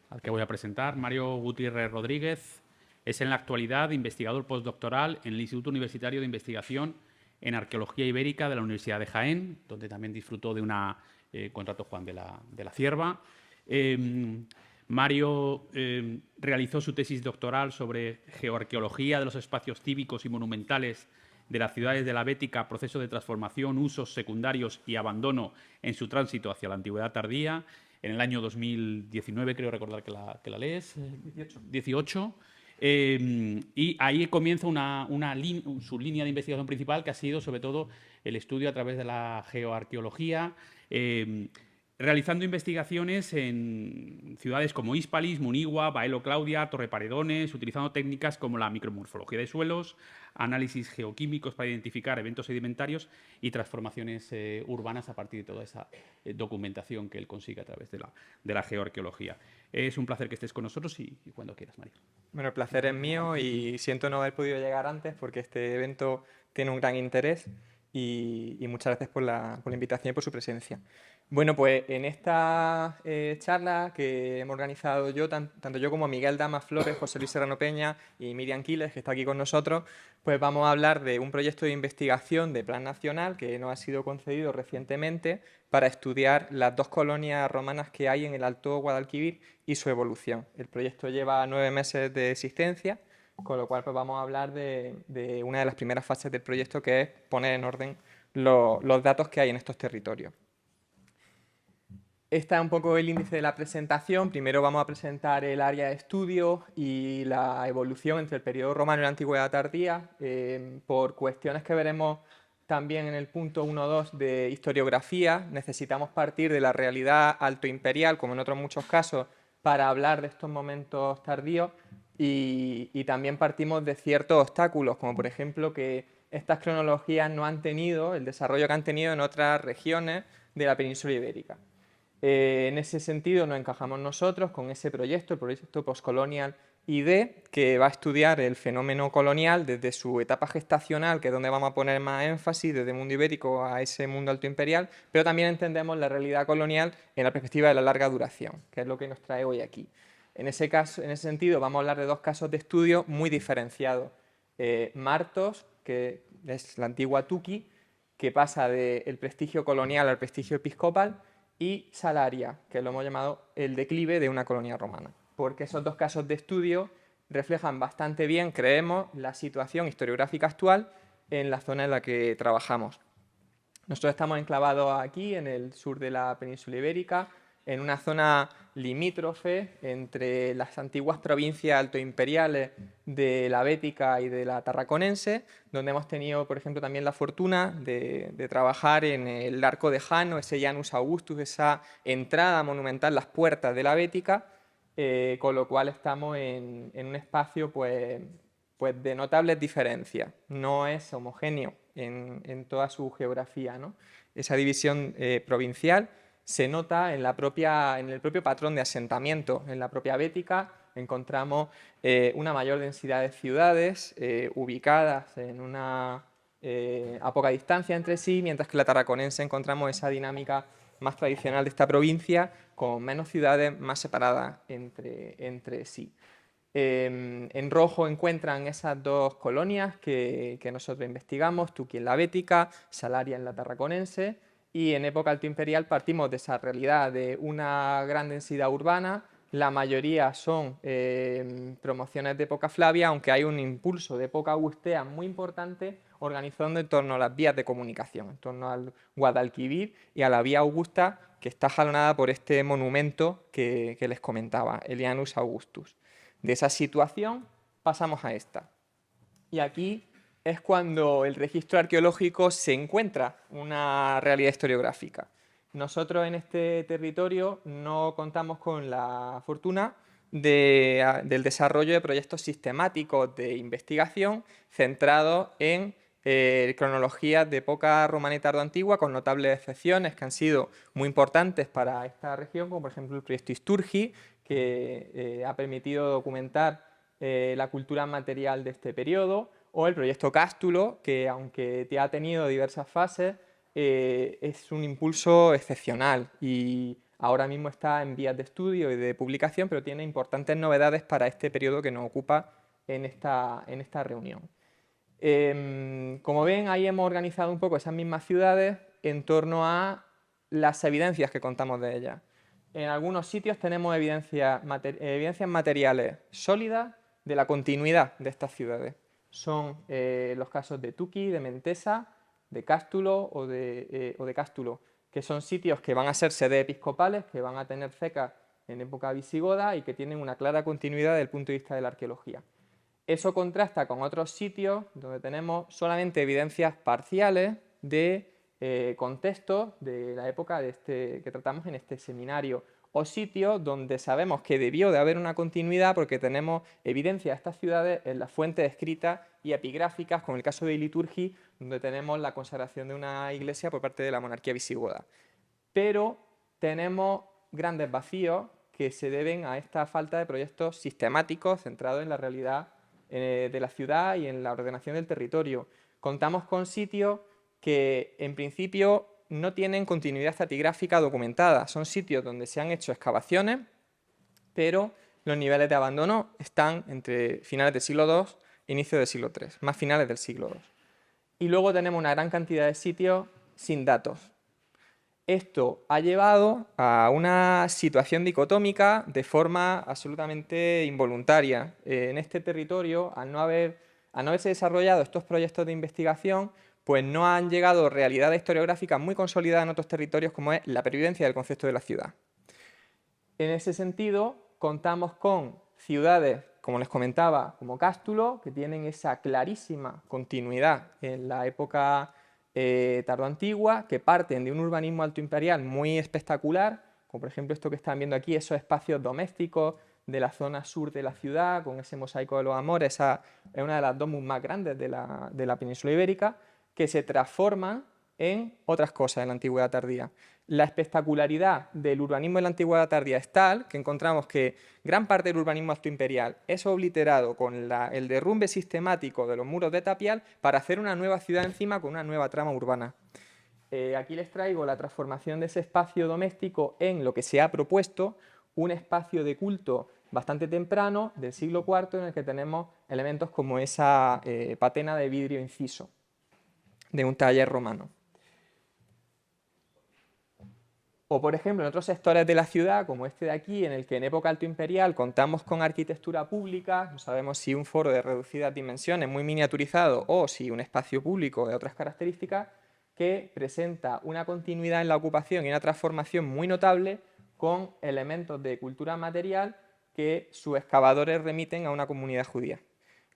al que voy a presentar, Mario Gutiérrez Rodríguez, es en la actualidad investigador postdoctoral en el Instituto Universitario de Investigación en Arqueología Ibérica de la Universidad de Jaén, donde también disfrutó de un contrato Juan de la Cierva. Mario realizó su tesis doctoral sobre geoarqueología de los espacios cívicos y monumentales de las ciudades de la Bética, proceso de transformación, usos secundarios y abandono en su tránsito hacia la antigüedad tardía, en el año 2019, creo recordar que la lees, 18. Y ahí comienza su línea de investigación principal, que ha sido sobre todo el estudio a través de la geoarqueología, realizando investigaciones en ciudades como Hispalis, Munigua, Baelo Claudia, Torreparedones, utilizando técnicas como la micromorfología de suelos, análisis geoquímicos para identificar eventos sedimentarios y transformaciones urbanas a partir de toda esa documentación que él consigue a través de la geoarqueología. Es un placer que estés con nosotros y cuando quieras, Mario. Bueno, el placer es mío y siento no haber podido llegar antes porque este evento tiene un gran interés y muchas gracias por la invitación y por su presencia. Bueno, pues en esta charla que hemos organizado yo, tanto yo como Miguel Damas Flores, José Luis Serrano Peña y Miriam Quiles, que está aquí con nosotros, pues vamos a hablar de un proyecto de investigación de plan nacional que nos ha sido concedido recientemente para estudiar las dos colonias romanas que hay en el Alto Guadalquivir y su evolución. El proyecto lleva 9 meses de existencia, con lo cual pues vamos a hablar de una de las primeras fases del proyecto, que es poner en orden los datos que hay en estos territorios. Este es un poco el índice de la presentación. Primero vamos a presentar el área de estudio y la evolución entre el periodo romano y la antigüedad tardía, por cuestiones que veremos también en el punto 1.2 de historiografía. Necesitamos partir de la realidad altoimperial, como en otros muchos casos, para hablar de estos momentos tardíos, y también partimos de ciertos obstáculos, como por ejemplo que estas cronologías no han tenido el desarrollo que han tenido en otras regiones de la península ibérica. En ese sentido nos encajamos nosotros con ese proyecto, el proyecto Postcolonial ID, que va a estudiar el fenómeno colonial desde su etapa gestacional, que es donde vamos a poner más énfasis, desde el mundo ibérico a ese mundo altoimperial, pero también entendemos la realidad colonial en la perspectiva de la larga duración, que es lo que nos trae hoy aquí. En ese sentido, vamos a hablar de dos casos de estudio muy diferenciados. Martos, que es la antigua Tuqui, que pasa del prestigio colonial al prestigio episcopal, y Salaria, que lo hemos llamado el declive de una colonia romana, porque esos dos casos de estudio reflejan bastante bien, creemos, la situación historiográfica actual en la zona en la que trabajamos. Nosotros estamos enclavados aquí, en el sur de la península ibérica, en una zona limítrofe entre las antiguas provincias altoimperiales de la Bética y de la Tarraconense, donde hemos tenido, por ejemplo, también la fortuna de trabajar en el Arco de Jano, ese Janus Augustus, esa entrada monumental, las puertas de la Bética, con lo cual estamos en un espacio pues de notables diferencias. No es homogéneo en toda su geografía, ¿no? Esa división provincial se nota en el propio patrón de asentamiento. En la propia Bética encontramos una mayor densidad de ciudades ubicadas en a poca distancia entre sí, mientras que en la Tarraconense encontramos esa dinámica más tradicional de esta provincia, con menos ciudades más separadas entre sí. En rojo encuentran esas dos colonias que nosotros investigamos, Tuqui en la Bética, Salaria en la Tarraconense, y en época altoimperial partimos de esa realidad de una gran densidad urbana. La mayoría son promociones de época Flavia, aunque hay un impulso de época augustea muy importante organizando en torno a las vías de comunicación, en torno al Guadalquivir y a la vía Augusta, que está jalonada por este monumento que les comentaba, el Janus Augustus. De esa situación pasamos a esta. Y aquí es cuando el registro arqueológico se encuentra una realidad historiográfica. Nosotros en este territorio no contamos con la fortuna del desarrollo de proyectos sistemáticos de investigación centrados en cronologías de época romana y tardoantigua, con notables excepciones que han sido muy importantes para esta región, como por ejemplo el proyecto Isturgi, que ha permitido documentar la cultura material de este periodo, o el proyecto Cástulo, que aunque ha tenido diversas fases, es un impulso excepcional y ahora mismo está en vías de estudio y de publicación, pero tiene importantes novedades para este periodo que nos ocupa en esta reunión. Como ven, ahí hemos organizado un poco esas mismas ciudades en torno a las evidencias que contamos de ellas. En algunos sitios tenemos evidencias materiales sólidas de la continuidad de estas ciudades. Son los casos de Tuqui, de Mentesa, de Cástulo o de Cástulo, que son sitios que van a ser sedes episcopales, que van a tener cecas en época visigoda y que tienen una clara continuidad desde el punto de vista de la arqueología. Eso contrasta con otros sitios donde tenemos solamente evidencias parciales de contextos de la época que tratamos en este seminario, o sitios donde sabemos que debió de haber una continuidad porque tenemos evidencia de estas ciudades en las fuentes escritas y epigráficas, como el caso de Iliturgi, donde tenemos la consagración de una iglesia por parte de la monarquía visigoda. Pero tenemos grandes vacíos que se deben a esta falta de proyectos sistemáticos centrados en la realidad de la ciudad y en la ordenación del territorio. Contamos con sitios que en principio no tienen continuidad estratigráfica documentada. Son sitios donde se han hecho excavaciones, pero los niveles de abandono están entre finales del siglo II e inicio del siglo III, más finales del siglo II. Y luego tenemos una gran cantidad de sitios sin datos. Esto ha llevado a una situación dicotómica de forma absolutamente involuntaria. En este territorio, al no haberse desarrollado estos proyectos de investigación, pues no han llegado realidades historiográficas muy consolidadas en otros territorios, como es la pervivencia del concepto de la ciudad. En ese sentido, contamos con ciudades, como les comentaba, como Cástulo, que tienen esa clarísima continuidad en la época tardoantigua, que parten de un urbanismo altoimperial muy espectacular, como por ejemplo esto que están viendo aquí, esos espacios domésticos de la zona sur de la ciudad, con ese mosaico de los amores, esa es una de las domus más grandes de la península ibérica, que se transforman en otras cosas en la antigüedad tardía. La espectacularidad del urbanismo en la antigüedad tardía es tal que encontramos que gran parte del urbanismo altoimperial es obliterado con el derrumbe sistemático de los muros de tapial para hacer una nueva ciudad encima con una nueva trama urbana. Aquí les traigo la transformación de ese espacio doméstico en lo que se ha propuesto, un espacio de culto bastante temprano del siglo IV en el que tenemos elementos como esa patena de vidrio inciso de un taller romano. O, por ejemplo, en otros sectores de la ciudad, como este de aquí, en el que en época altoimperial contamos con arquitectura pública, no sabemos si un foro de reducidas dimensiones, muy miniaturizado, o si un espacio público de otras características, que presenta una continuidad en la ocupación y una transformación muy notable con elementos de cultura material que sus excavadores remiten a una comunidad judía.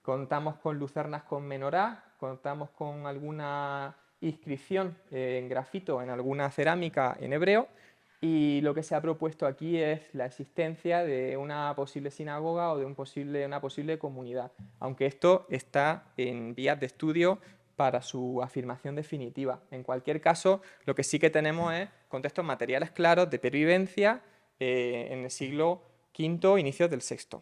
Contamos con lucernas con menorá, contamos con alguna inscripción en grafito en alguna cerámica en hebreo, y lo que se ha propuesto aquí es la existencia de una posible sinagoga o de una posible comunidad, aunque esto está en vías de estudio para su afirmación definitiva. En cualquier caso, lo que sí que tenemos es contextos materiales claros de pervivencia en el siglo V, inicios del VI.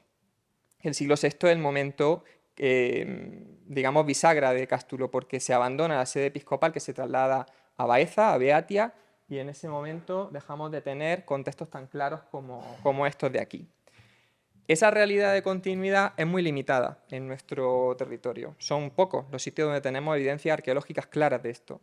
El siglo VI es el momento digamos, bisagra de Cástulo, porque se abandona la sede episcopal que se traslada a Baeza, a Beatia, y en ese momento dejamos de tener contextos tan claros como estos de aquí. Esa realidad de continuidad es muy limitada en nuestro territorio. Son pocos los sitios donde tenemos evidencias arqueológicas claras de esto.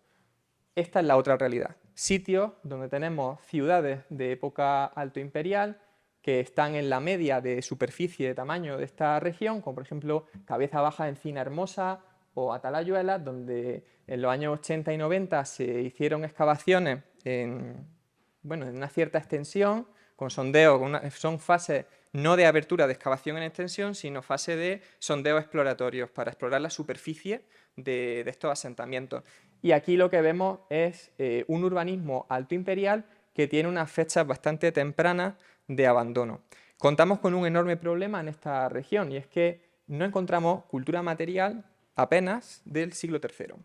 Esta es la otra realidad. Sitios donde tenemos ciudades de época altoimperial, que están en la media de superficie de tamaño de esta región, como por ejemplo Cabeza Baja, Encina Hermosa o Atalayuela, donde en los años 80 y 90 se hicieron excavaciones en una cierta extensión, con sondeo, son fases no de abertura de excavación en extensión, sino fases de sondeo exploratorios para explorar la superficie de estos asentamientos. Y aquí lo que vemos es un urbanismo altoimperial que tiene unas fechas bastante tempranas de abandono. Contamos con un enorme problema en esta región, y es que no encontramos cultura material apenas del siglo III.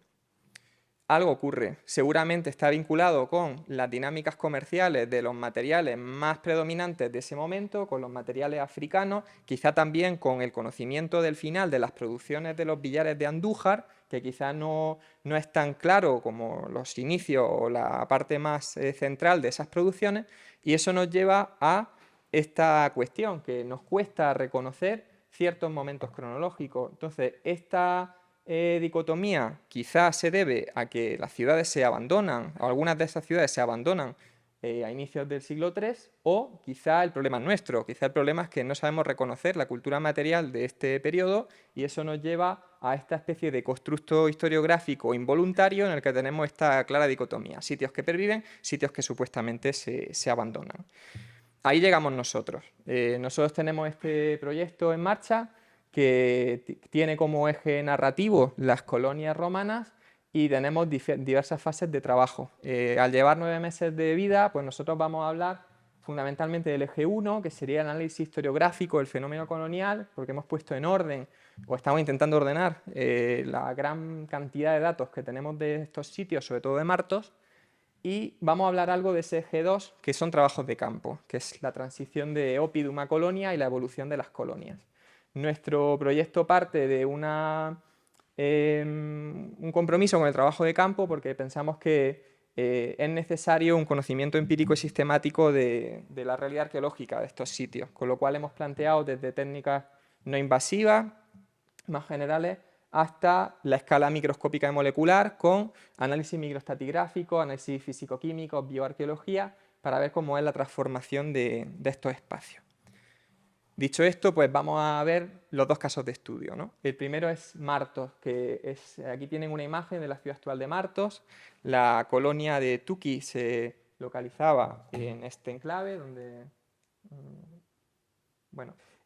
algo ocurre. Seguramente está vinculado con las dinámicas comerciales de los materiales más predominantes de ese momento, con los materiales africanos, quizá también con el conocimiento del final de las producciones de los billares de Andújar, que quizá no es tan claro como los inicios o la parte más central de esas producciones, y eso nos lleva a esta cuestión, que nos cuesta reconocer ciertos momentos cronológicos. Entonces, esta dicotomía quizás se debe a que las ciudades se abandonan, o algunas de esas ciudades se abandonan a inicios del siglo III, o quizá el problema es nuestro, quizá el problema es que no sabemos reconocer la cultura material de este periodo y eso nos lleva a esta especie de constructo historiográfico involuntario en el que tenemos esta clara dicotomía, sitios que perviven, sitios que supuestamente se abandonan. Ahí llegamos nosotros. Nosotros tenemos este proyecto en marcha que tiene como eje narrativo las colonias romanas y tenemos diversas fases de trabajo. Al llevar 9 meses de vida, pues nosotros vamos a hablar fundamentalmente del eje 1, que sería el análisis historiográfico del fenómeno colonial, porque hemos puesto en orden, o estamos intentando ordenar, la gran cantidad de datos que tenemos de estos sitios, sobre todo de Martos, y vamos a hablar algo de ese eje 2, que son trabajos de campo, que es la transición de oppidum a colonia y la evolución de las colonias. Nuestro proyecto parte de un compromiso con el trabajo de campo porque pensamos que es necesario un conocimiento empírico y sistemático de la realidad arqueológica de estos sitios, con lo cual hemos planteado desde técnicas no invasivas, más generales, hasta la escala microscópica y molecular con análisis microestratigráfico, análisis físico-químico, bioarqueología, para ver cómo es la transformación de estos espacios. Dicho esto, pues vamos a ver los dos casos de estudio, ¿no? El primero es Martos, aquí tienen una imagen de la ciudad actual de Martos. La colonia de Tuki se localizaba en este enclave,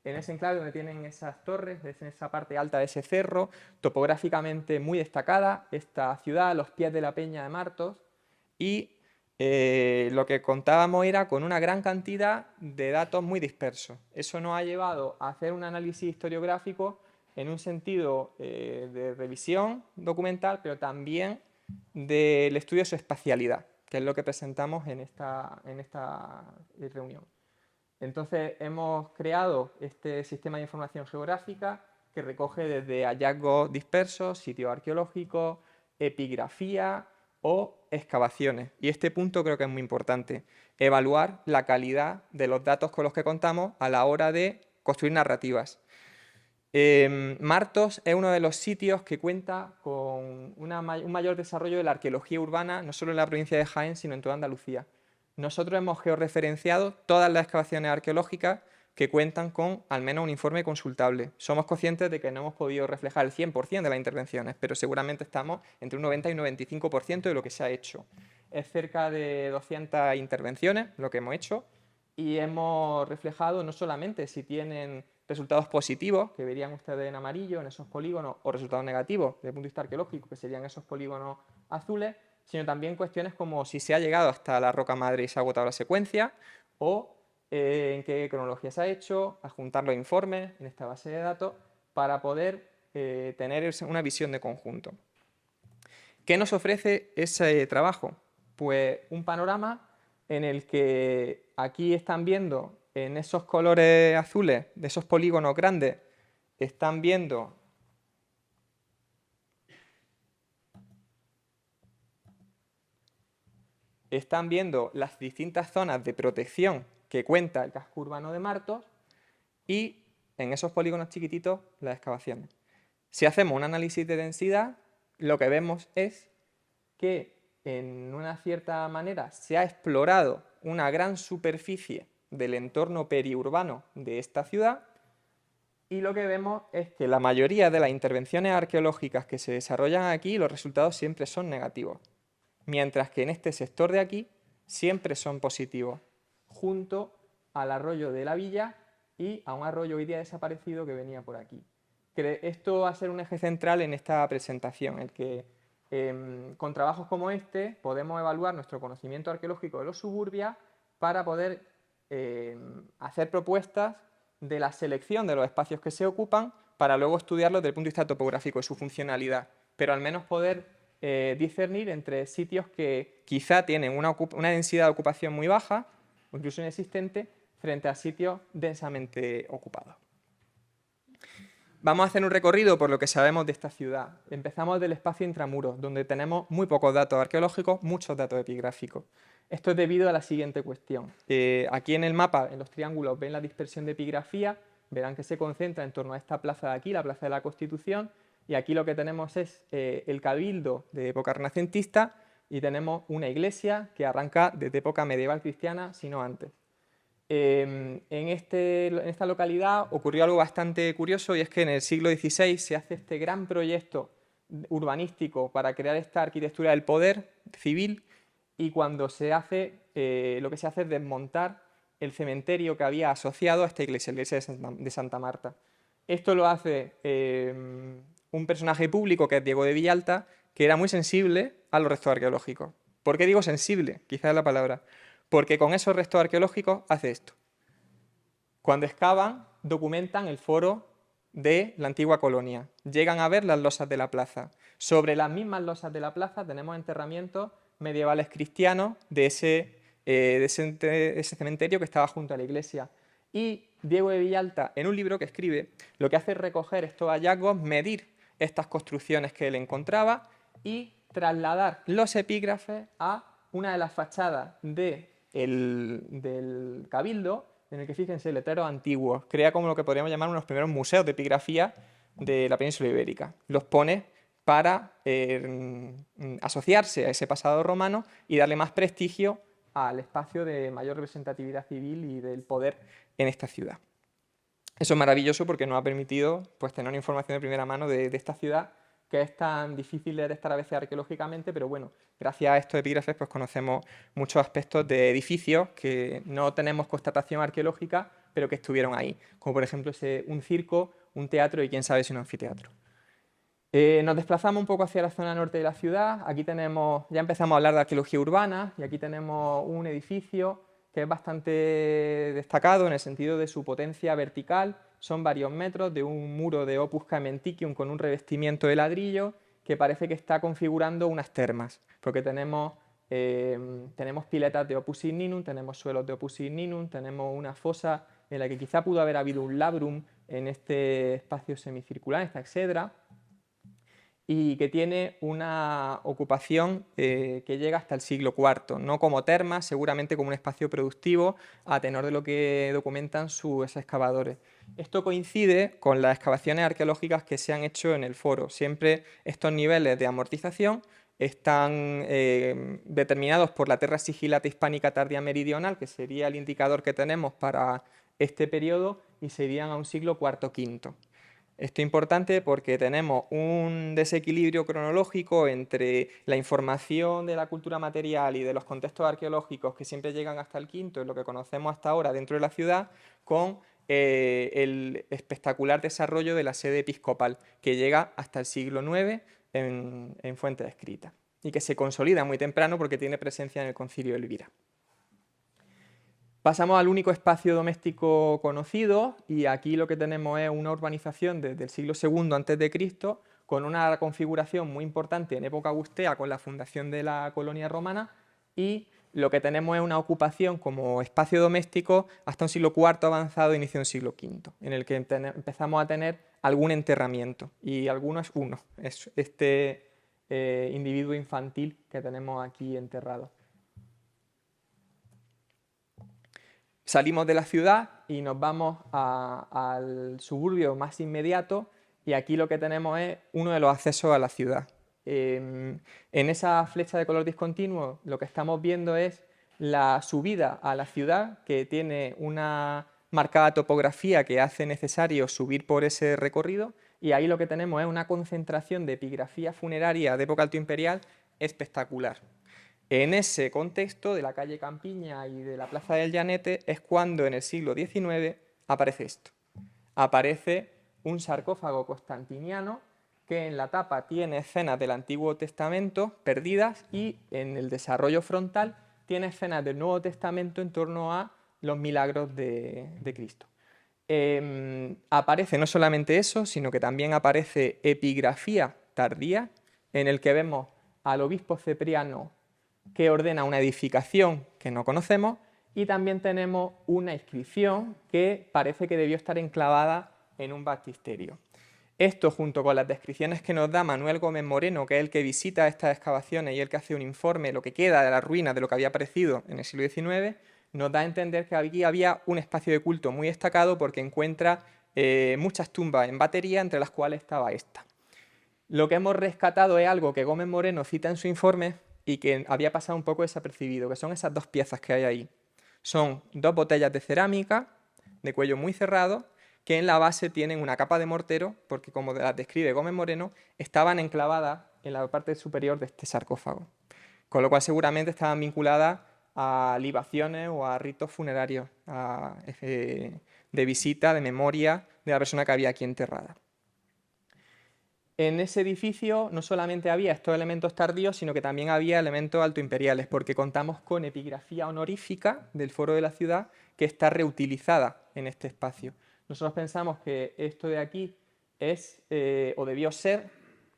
en ese enclave donde tienen esas torres, en esa parte alta de ese cerro, topográficamente muy destacada, esta ciudad a los pies de la peña de Martos, y lo que contábamos era con una gran cantidad de datos muy dispersos. Eso nos ha llevado a hacer un análisis historiográfico en un sentido de revisión documental, pero también del estudio de su espacialidad, que es lo que presentamos en esta reunión. Entonces hemos creado este sistema de información geográfica que recoge desde hallazgos dispersos, sitios arqueológicos, epigrafía o excavaciones. Y este punto creo que es muy importante, evaluar la calidad de los datos con los que contamos a la hora de construir narrativas. Martos es uno de los sitios que cuenta con un mayor desarrollo de la arqueología urbana, no solo en la provincia de Jaén, sino en toda Andalucía. Nosotros hemos georreferenciado todas las excavaciones arqueológicas que cuentan con al menos un informe consultable. Somos conscientes de que no hemos podido reflejar el 100% de las intervenciones, pero seguramente estamos entre un 90 y un 95% de lo que se ha hecho. Es cerca de 200 intervenciones lo que hemos hecho y hemos reflejado no solamente si tienen resultados positivos, que verían ustedes en amarillo en esos polígonos, o resultados negativos desde el punto de vista arqueológico, que serían esos polígonos azules, sino también cuestiones como si se ha llegado hasta la roca madre y se ha agotado la secuencia, o en qué cronología se ha hecho, adjuntar los informes en esta base de datos para poder tener una visión de conjunto. ¿Qué nos ofrece ese trabajo? Pues un panorama en el que aquí están viendo en esos colores azules de esos polígonos grandes, están viendo las distintas zonas de protección que cuenta el casco urbano de Martos y en esos polígonos chiquititos las excavaciones. Si hacemos un análisis de densidad, lo que vemos es que en una cierta manera se ha explorado una gran superficie del entorno periurbano de esta ciudad y lo que vemos es que la mayoría de las intervenciones arqueológicas que se desarrollan aquí, los resultados siempre son negativos, mientras que en este sector de aquí siempre son positivos, junto al arroyo de la Villa y a un arroyo hoy día desaparecido que venía por aquí. Esto va a ser un eje central en esta presentación, el que con trabajos como este podemos evaluar nuestro conocimiento arqueológico de los suburbios para poder hacer propuestas de la selección de los espacios que se ocupan para luego estudiarlos desde el punto de vista topográfico y su funcionalidad, pero al menos poder discernir entre sitios que quizá tienen una densidad de ocupación muy baja, o incluso inexistente, frente a sitios densamente ocupados. Vamos a hacer un recorrido por lo que sabemos de esta ciudad. Empezamos del espacio intramuros, donde tenemos muy pocos datos arqueológicos, muchos datos epigráficos. Esto es debido a la siguiente cuestión. Aquí en el mapa, en los triángulos, ven la dispersión de epigrafía, verán que se concentra en torno a esta plaza de aquí, la Plaza de la Constitución, y aquí lo que tenemos es el cabildo de época renacentista y tenemos una iglesia que arranca desde época medieval cristiana, si no antes. En esta localidad ocurrió algo bastante curioso, y es que en el siglo XVI se hace este gran proyecto urbanístico para crear esta arquitectura del poder civil, y cuando se hace, lo que se hace es desmontar el cementerio que había asociado a esta iglesia, la iglesia de Santa Marta. Esto lo hace un personaje público que es Diego de Villalta, que era muy sensible a los restos arqueológicos. ¿Por qué digo sensible? Quizás es la palabra. Porque con esos restos arqueológicos hace esto. Cuando excavan, documentan el foro de la antigua colonia. Llegan a ver las losas de la plaza. Sobre las mismas losas de la plaza tenemos enterramientos medievales cristianos de ese cementerio que estaba junto a la iglesia. Y Diego de Villalta, en un libro que escribe, lo que hace es recoger estos hallazgos, medir estas construcciones que él encontraba y trasladar los epígrafes a una de las fachadas del Cabildo, en el que, fíjense, letreros antiguos. Crea como lo que podríamos llamar unos primeros museos de epigrafía de la península ibérica. Los pone para asociarse a ese pasado romano y darle más prestigio al espacio de mayor representatividad civil y del poder en esta ciudad. Eso es maravilloso porque nos ha permitido, pues, tener una información de primera mano de esta ciudad, que es tan difícil de estar a veces arqueológicamente, pero bueno, gracias a estos epígrafes pues conocemos muchos aspectos de edificios que no tenemos constatación arqueológica, pero que estuvieron ahí, como por ejemplo un circo, un teatro y quién sabe si un anfiteatro. Nos desplazamos un poco hacia la zona norte de la ciudad. Aquí ya empezamos a hablar de arqueología urbana, y aquí tenemos un edificio que es bastante destacado en el sentido de su potencia vertical. Son varios metros de un muro de Opus Caementicium con un revestimiento de ladrillo que parece que está configurando unas termas, porque tenemos piletas de Opus Igninum, tenemos suelos de Opus Igninum, tenemos una fosa en la que quizá pudo haber habido un labrum en este espacio semicircular, en esta exedra, y que tiene una ocupación que llega hasta el siglo IV, no como termas, seguramente como un espacio productivo, a tenor de lo que documentan sus excavadores. Esto coincide con las excavaciones arqueológicas que se han hecho en el foro. Siempre estos niveles de amortización están determinados por la Terra Sigillata Hispánica Tardía Meridional, que sería el indicador que tenemos para este periodo, y se irían a un siglo IV-V. Esto es importante porque tenemos un desequilibrio cronológico entre la información de la cultura material y de los contextos arqueológicos que siempre llegan hasta el V, lo que conocemos hasta ahora dentro de la ciudad, con el espectacular desarrollo de la sede episcopal, que llega hasta el siglo IX en fuentes escritas y que se consolida muy temprano porque tiene presencia en el Concilio de Elvira. Pasamos al único espacio doméstico conocido, y aquí lo que tenemos es una urbanización desde el siglo II a.C., con una configuración muy importante en época augustea con la fundación de la colonia romana, y lo que tenemos es una ocupación como espacio doméstico hasta un siglo IV avanzado, inicio del siglo V, en el que empezamos a tener algún enterramiento, y alguno es uno, es este individuo infantil que tenemos aquí enterrado. Salimos de la ciudad y nos vamos al suburbio más inmediato, y aquí lo que tenemos es uno de los accesos a la ciudad. En esa flecha de color discontinuo lo que estamos viendo es la subida a la ciudad, que tiene una marcada topografía que hace necesario subir por ese recorrido, y ahí lo que tenemos es una concentración de epigrafía funeraria de época altoimperial espectacular. En ese contexto de la calle Campiña y de la Plaza del Llanete es cuando en el siglo XIX aparece esto. Aparece un sarcófago constantiniano que en la tapa tiene escenas del Antiguo Testamento perdidas, y en el desarrollo frontal tiene escenas del Nuevo Testamento en torno a los milagros de Cristo. Aparece no solamente eso, sino que también aparece epigrafía tardía, en el que vemos al obispo Cepriano, que ordena una edificación que no conocemos, y también tenemos una inscripción que parece que debió estar enclavada en un baptisterio. Esto, junto con las descripciones que nos da Manuel Gómez Moreno, que es el que visita estas excavaciones y el que hace un informe de lo que queda de las ruinas de lo que había aparecido en el siglo XIX, nos da a entender que aquí había un espacio de culto muy destacado porque encuentra muchas tumbas en batería, entre las cuales estaba esta. Lo que hemos rescatado es algo que Gómez Moreno cita en su informe y que había pasado un poco desapercibido, que son esas dos piezas que hay ahí. Son dos botellas de cerámica de cuello muy cerrado que en la base tienen una capa de mortero porque, como las describe Gómez Moreno, estaban enclavadas en la parte superior de este sarcófago, con lo cual seguramente estaban vinculadas a libaciones o a ritos funerarios, de visita, de memoria de la persona que había aquí enterrada. En ese edificio no solamente había estos elementos tardíos, sino que también había elementos altoimperiales, porque contamos con epigrafía honorífica del foro de la ciudad que está reutilizada en este espacio. Nosotros pensamos que esto de aquí es, o debió ser,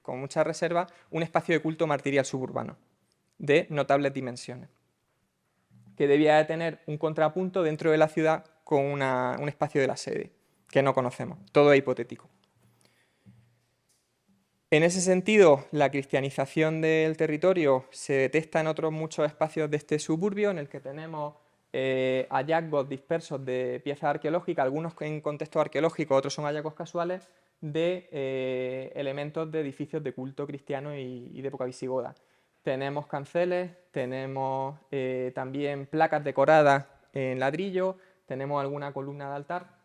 con mucha reserva, un espacio de culto martirial suburbano, de notables dimensiones, que debía de tener un contrapunto dentro de la ciudad con un espacio de la sede, que no conocemos, todo es hipotético. En ese sentido, la cristianización del territorio se detecta en otros muchos espacios de este suburbio, en el que tenemos hallazgos dispersos de piezas arqueológicas, algunos en contexto arqueológico, otros son hallazgos casuales, de elementos de edificios de culto cristiano y de época visigoda. Tenemos canceles, tenemos también placas decoradas en ladrillo, tenemos alguna columna de altar,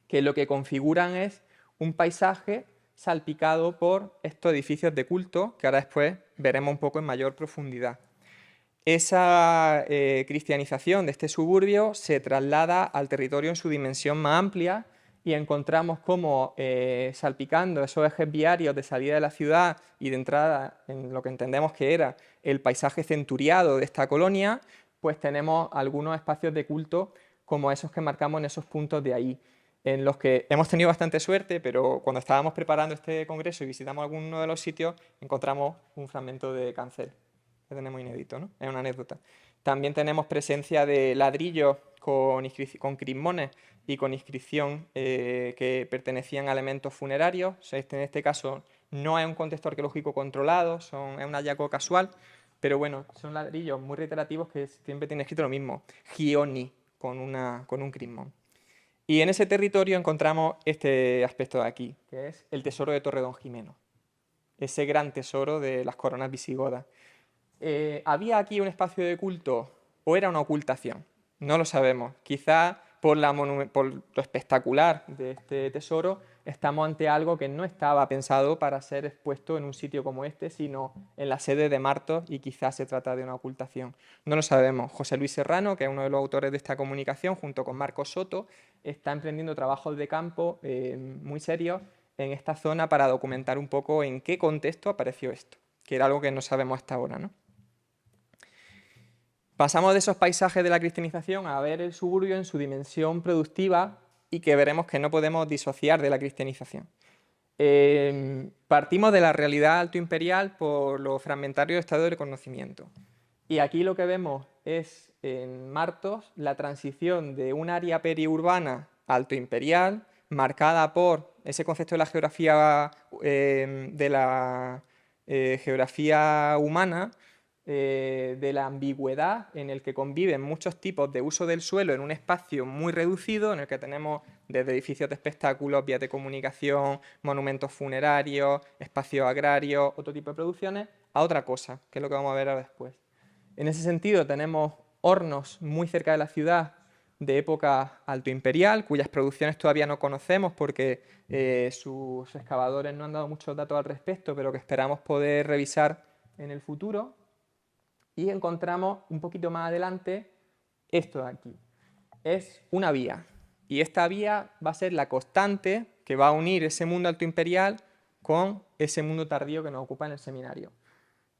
que lo que configuran es un paisaje salpicado por estos edificios de culto, que ahora después veremos un poco en mayor profundidad. Esa cristianización de este suburbio se traslada al territorio en su dimensión más amplia y encontramos cómo salpicando esos ejes viarios de salida de la ciudad y de entrada en lo que entendemos que era el paisaje centuriado de esta colonia, pues tenemos algunos espacios de culto como esos que marcamos en esos puntos de ahí, en los que hemos tenido bastante suerte, pero cuando estábamos preparando este congreso y visitamos alguno de los sitios, encontramos un fragmento de cancel, que tenemos inédito, ¿no? Es una anécdota. También tenemos presencia de ladrillos con crismones y con inscripción que pertenecían a elementos funerarios. O sea, en este caso no es un contexto arqueológico controlado, es un hallazgo casual, pero bueno, son ladrillos muy reiterativos que siempre tienen escrito lo mismo, Gioni, con un crismón. Y en ese territorio encontramos este aspecto de aquí, que es el tesoro de Torredón Jimeno, ese gran tesoro de las coronas visigodas. ¿Había aquí un espacio de culto o era una ocultación? No lo sabemos. Quizá por lo espectacular de este tesoro estamos ante algo que no estaba pensado para ser expuesto en un sitio como este, sino en la sede de Martos, y quizás se trata de una ocultación. No lo sabemos. José Luis Serrano, que es uno de los autores de esta comunicación, junto con Marcos Soto, está emprendiendo trabajos de campo muy serios en esta zona para documentar un poco en qué contexto apareció esto, que era algo que no sabemos hasta ahora, ¿no? Pasamos de esos paisajes de la cristianización a ver el suburbio en su dimensión productiva y que veremos que no podemos disociar de la cristianización. Partimos de la realidad altoimperial por lo fragmentario de estado de conocimiento. Y aquí lo que vemos es en Martos la transición de un área periurbana altoimperial marcada por ese concepto de la geografía humana, de la ambigüedad en el que conviven muchos tipos de uso del suelo en un espacio muy reducido, en el que tenemos desde edificios de espectáculos, vías de comunicación, monumentos funerarios, espacios agrarios, otro tipo de producciones, a otra cosa, que es lo que vamos a ver ahora después. En ese sentido tenemos hornos muy cerca de la ciudad de época altoimperial, cuyas producciones todavía no conocemos porque sus excavadores no han dado muchos datos al respecto, pero que esperamos poder revisar en el futuro. Y encontramos un poquito más adelante esto de aquí. Es una vía, y esta vía va a ser la constante que va a unir ese mundo altoimperial con ese mundo tardío que nos ocupa en el seminario.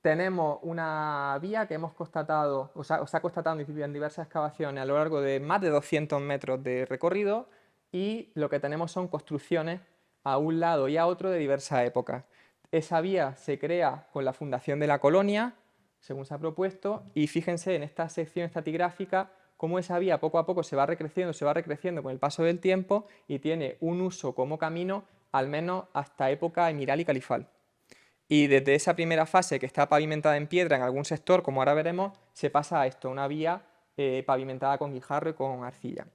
Tenemos una vía que hemos constatado, o se ha constatado en diversas excavaciones a lo largo de más de 200 metros de recorrido, y lo que tenemos son construcciones a un lado y a otro de diversas épocas. Esa vía se crea con la fundación de la colonia, según se ha propuesto, y fíjense en esta sección estratigráfica cómo esa vía poco a poco se va recreciendo con el paso del tiempo y tiene un uso como camino al menos hasta época emiral y califal. Y desde esa primera fase que está pavimentada en piedra en algún sector, como ahora veremos, se pasa a esto, una vía pavimentada con guijarro y con arcilla.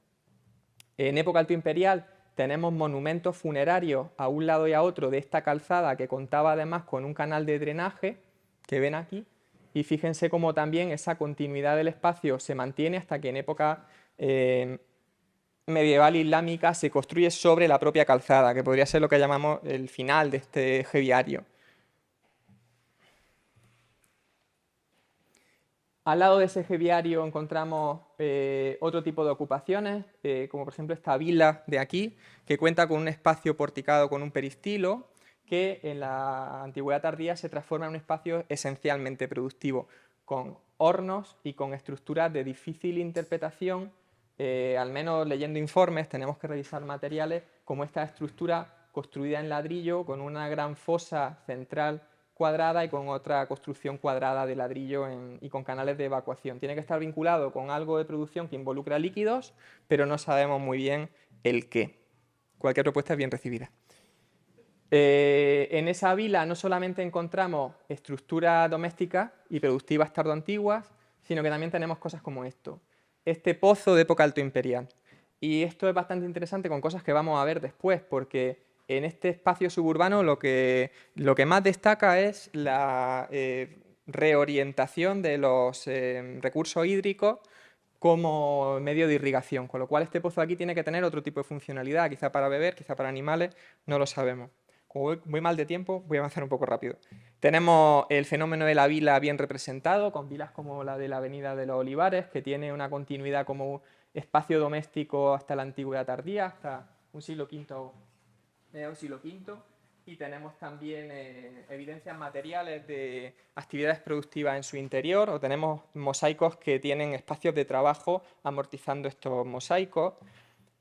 En época altoimperial tenemos monumentos funerarios a un lado y a otro de esta calzada que contaba además con un canal de drenaje que ven aquí, y fíjense cómo también esa continuidad del espacio se mantiene hasta que en época medieval islámica se construye sobre la propia calzada, que podría ser lo que llamamos el final de este eje viario. Al lado de ese eje viario encontramos otro tipo de ocupaciones, como por ejemplo esta vila de aquí, que cuenta con un espacio porticado con un peristilo, que en la antigüedad tardía se transforma en un espacio esencialmente productivo, con hornos y con estructuras de difícil interpretación. Al menos leyendo informes tenemos que revisar materiales como esta estructura construida en ladrillo con una gran fosa central cuadrada y con otra construcción cuadrada de ladrillo y con canales de evacuación. Tiene que estar vinculado con algo de producción que involucra líquidos, pero no sabemos muy bien el qué. Cualquier propuesta es bien recibida. En esa vila no solamente encontramos estructuras domésticas y productivas tardoantiguas, sino que también tenemos cosas como esto. Este pozo de época altoimperial. Y esto es bastante interesante con cosas que vamos a ver después, porque en este espacio suburbano lo que más destaca es la reorientación de los recursos hídricos como medio de irrigación, con lo cual este pozo aquí tiene que tener otro tipo de funcionalidad, quizá para beber, quizá para animales, no lo sabemos. Como voy muy mal de tiempo, voy a avanzar un poco rápido. Tenemos el fenómeno de la vila bien representado, con vilas como la de la Avenida de los Olivares, que tiene una continuidad como espacio doméstico hasta la antigüedad tardía, hasta un siglo V. Y tenemos también evidencias materiales de actividades productivas en su interior, o tenemos mosaicos que tienen espacios de trabajo amortizando estos mosaicos.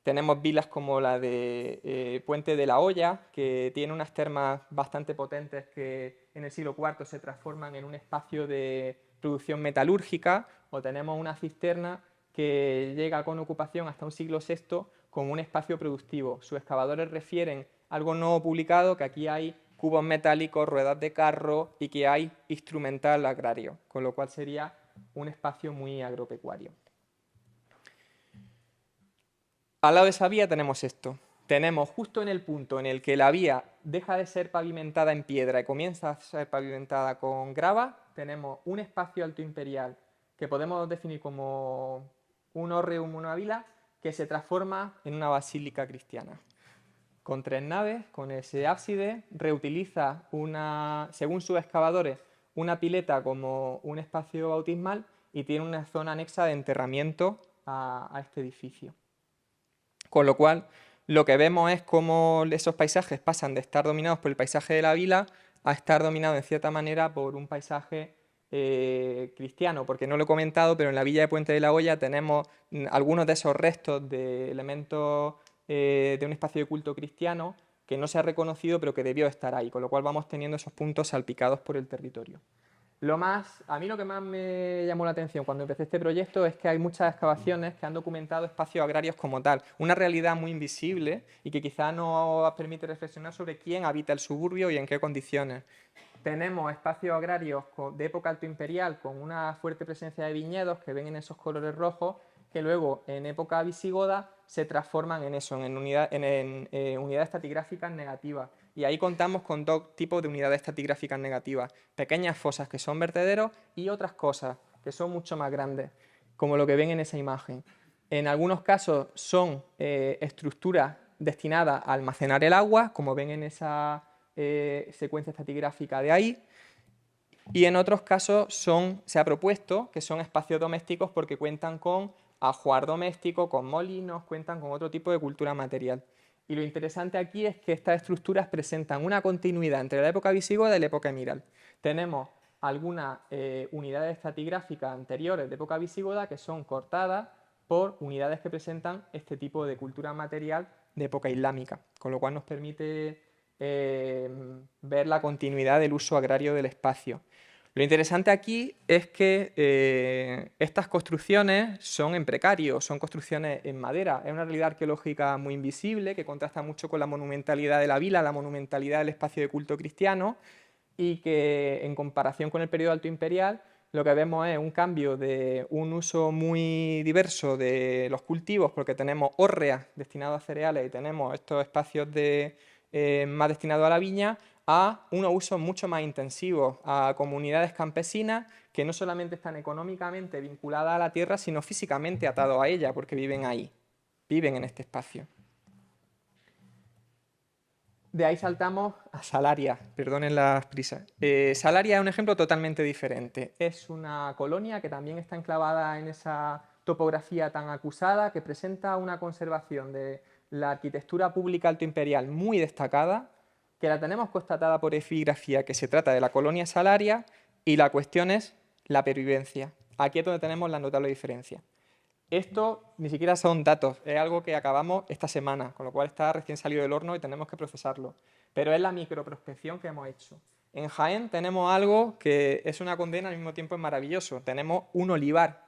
Tenemos vilas como la de Puente de la Hoya, que tiene unas termas bastante potentes que en el siglo IV se transforman en un espacio de producción metalúrgica, o tenemos una cisterna que llega con ocupación hasta un siglo VI como un espacio productivo. Sus excavadores refieren algo no publicado, que aquí hay cubos metálicos, ruedas de carro y que hay instrumental agrario, con lo cual sería un espacio muy agropecuario. Al lado de esa vía tenemos esto. Tenemos justo en el punto en el que la vía deja de ser pavimentada en piedra y comienza a ser pavimentada con grava, tenemos un espacio altoimperial que podemos definir como un hórreum, una vila, que se transforma en una basílica cristiana. Con 3 naves, con ese ábside, reutiliza, según sus excavadores, una pileta como un espacio bautismal y tiene una zona anexa de enterramiento a este edificio. Con lo cual, lo que vemos es cómo esos paisajes pasan de estar dominados por el paisaje de la vila a estar dominados en cierta manera por un paisaje cristiano, porque no lo he comentado, pero en la villa de Puente de la Hoya tenemos algunos de esos restos de elementos de un espacio de culto cristiano que no se ha reconocido, pero que debió estar ahí, con lo cual vamos teniendo esos puntos salpicados por el territorio. A mí lo que más me llamó la atención cuando empecé este proyecto es que hay muchas excavaciones que han documentado espacios agrarios como tal, una realidad muy invisible y que quizá nos permite reflexionar sobre quién habita el suburbio y en qué condiciones. Tenemos espacios agrarios de época altoimperial con una fuerte presencia de viñedos que ven en esos colores rojos, que luego en época visigoda se transforman en eso, en unidades estratigráficas negativas. Y ahí contamos con 2 tipos de unidades estratigráficas negativas, pequeñas fosas que son vertederos y otras cosas que son mucho más grandes, como lo que ven en esa imagen. En algunos casos son estructuras destinadas a almacenar el agua, como ven en esa secuencia estratigráfica de ahí, y en otros casos se ha propuesto que son espacios domésticos porque cuentan con ajuar doméstico, con molinos, cuentan con otro tipo de cultura material. Y lo interesante aquí es que estas estructuras presentan una continuidad entre la época visigoda y la época emiral. Tenemos algunas unidades estratigráficas anteriores de época visigoda que son cortadas por unidades que presentan este tipo de cultura material de época islámica, con lo cual nos permite ver la continuidad del uso agrario del espacio. Lo interesante aquí es que estas construcciones son en precario, son construcciones en madera. Es una realidad arqueológica muy invisible que contrasta mucho con la monumentalidad de la vila, la monumentalidad del espacio de culto cristiano, y que en comparación con el periodo alto imperial lo que vemos es un cambio de un uso muy diverso de los cultivos, porque tenemos hórreas destinadas a cereales y tenemos estos espacios más destinados a la viña, a unos usos mucho más intensivos, a comunidades campesinas que no solamente están económicamente vinculadas a la tierra, sino físicamente atados a ella, porque viven ahí, viven en este espacio. De ahí saltamos a Salaria, perdonen las prisas. Salaria es un ejemplo totalmente diferente. Es una colonia que también está enclavada en esa topografía tan acusada, que presenta una conservación de la arquitectura pública altoimperial muy destacada, que la tenemos constatada por epigrafía, que se trata de la colonia Salaria, y la cuestión es la pervivencia. Aquí es donde tenemos la notable diferencia. Esto ni siquiera son datos, es algo que acabamos esta semana, con lo cual está recién salido del horno y tenemos que procesarlo. Pero es la microprospección que hemos hecho. En Jaén tenemos algo que es una condena, al mismo tiempo es maravilloso. Tenemos un olivar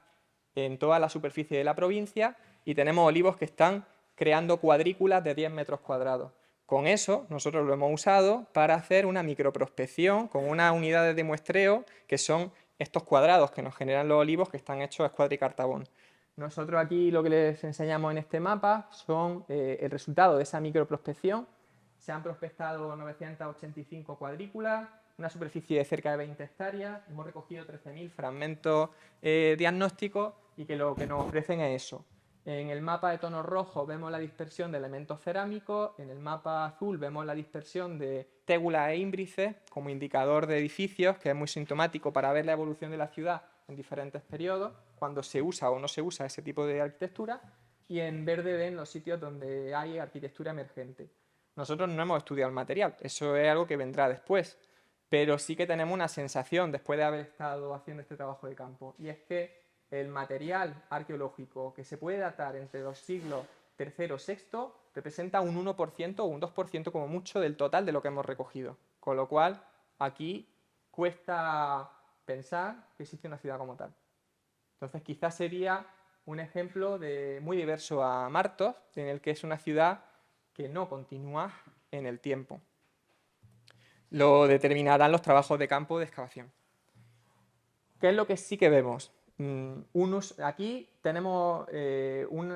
en toda la superficie de la provincia y tenemos olivos que están creando cuadrículas de 10 metros cuadrados. Con eso nosotros lo hemos usado para hacer una microprospección con unas unidades de muestreo que son estos cuadrados que nos generan los olivos, que están hechos a escuadra y cartabón. Nosotros aquí lo que les enseñamos en este mapa son el resultado de esa microprospección. Se han prospectado 985 cuadrículas, una superficie de cerca de 20 hectáreas, hemos recogido 13.000 fragmentos diagnósticos y que lo que nos ofrecen es eso. En el mapa de tonos rojos vemos la dispersión de elementos cerámicos, en el mapa azul vemos la dispersión de tégulas e ímbrices como indicador de edificios, que es muy sintomático para ver la evolución de la ciudad en diferentes periodos, cuando se usa o no se usa ese tipo de arquitectura, y en verde ven los sitios donde hay arquitectura emergente. Nosotros no hemos estudiado el material, eso es algo que vendrá después, pero sí que tenemos una sensación después de haber estado haciendo este trabajo de campo, y es que el material arqueológico que se puede datar entre los siglos III y VI representa un 1% o un 2% como mucho del total de lo que hemos recogido, con lo cual aquí cuesta pensar que existe una ciudad como tal. Entonces quizás sería un ejemplo muy diverso a Martos, en el que es una ciudad que no continúa en el tiempo. Lo determinarán los trabajos de campo de excavación. ¿Qué es lo que sí que vemos? Aquí tenemos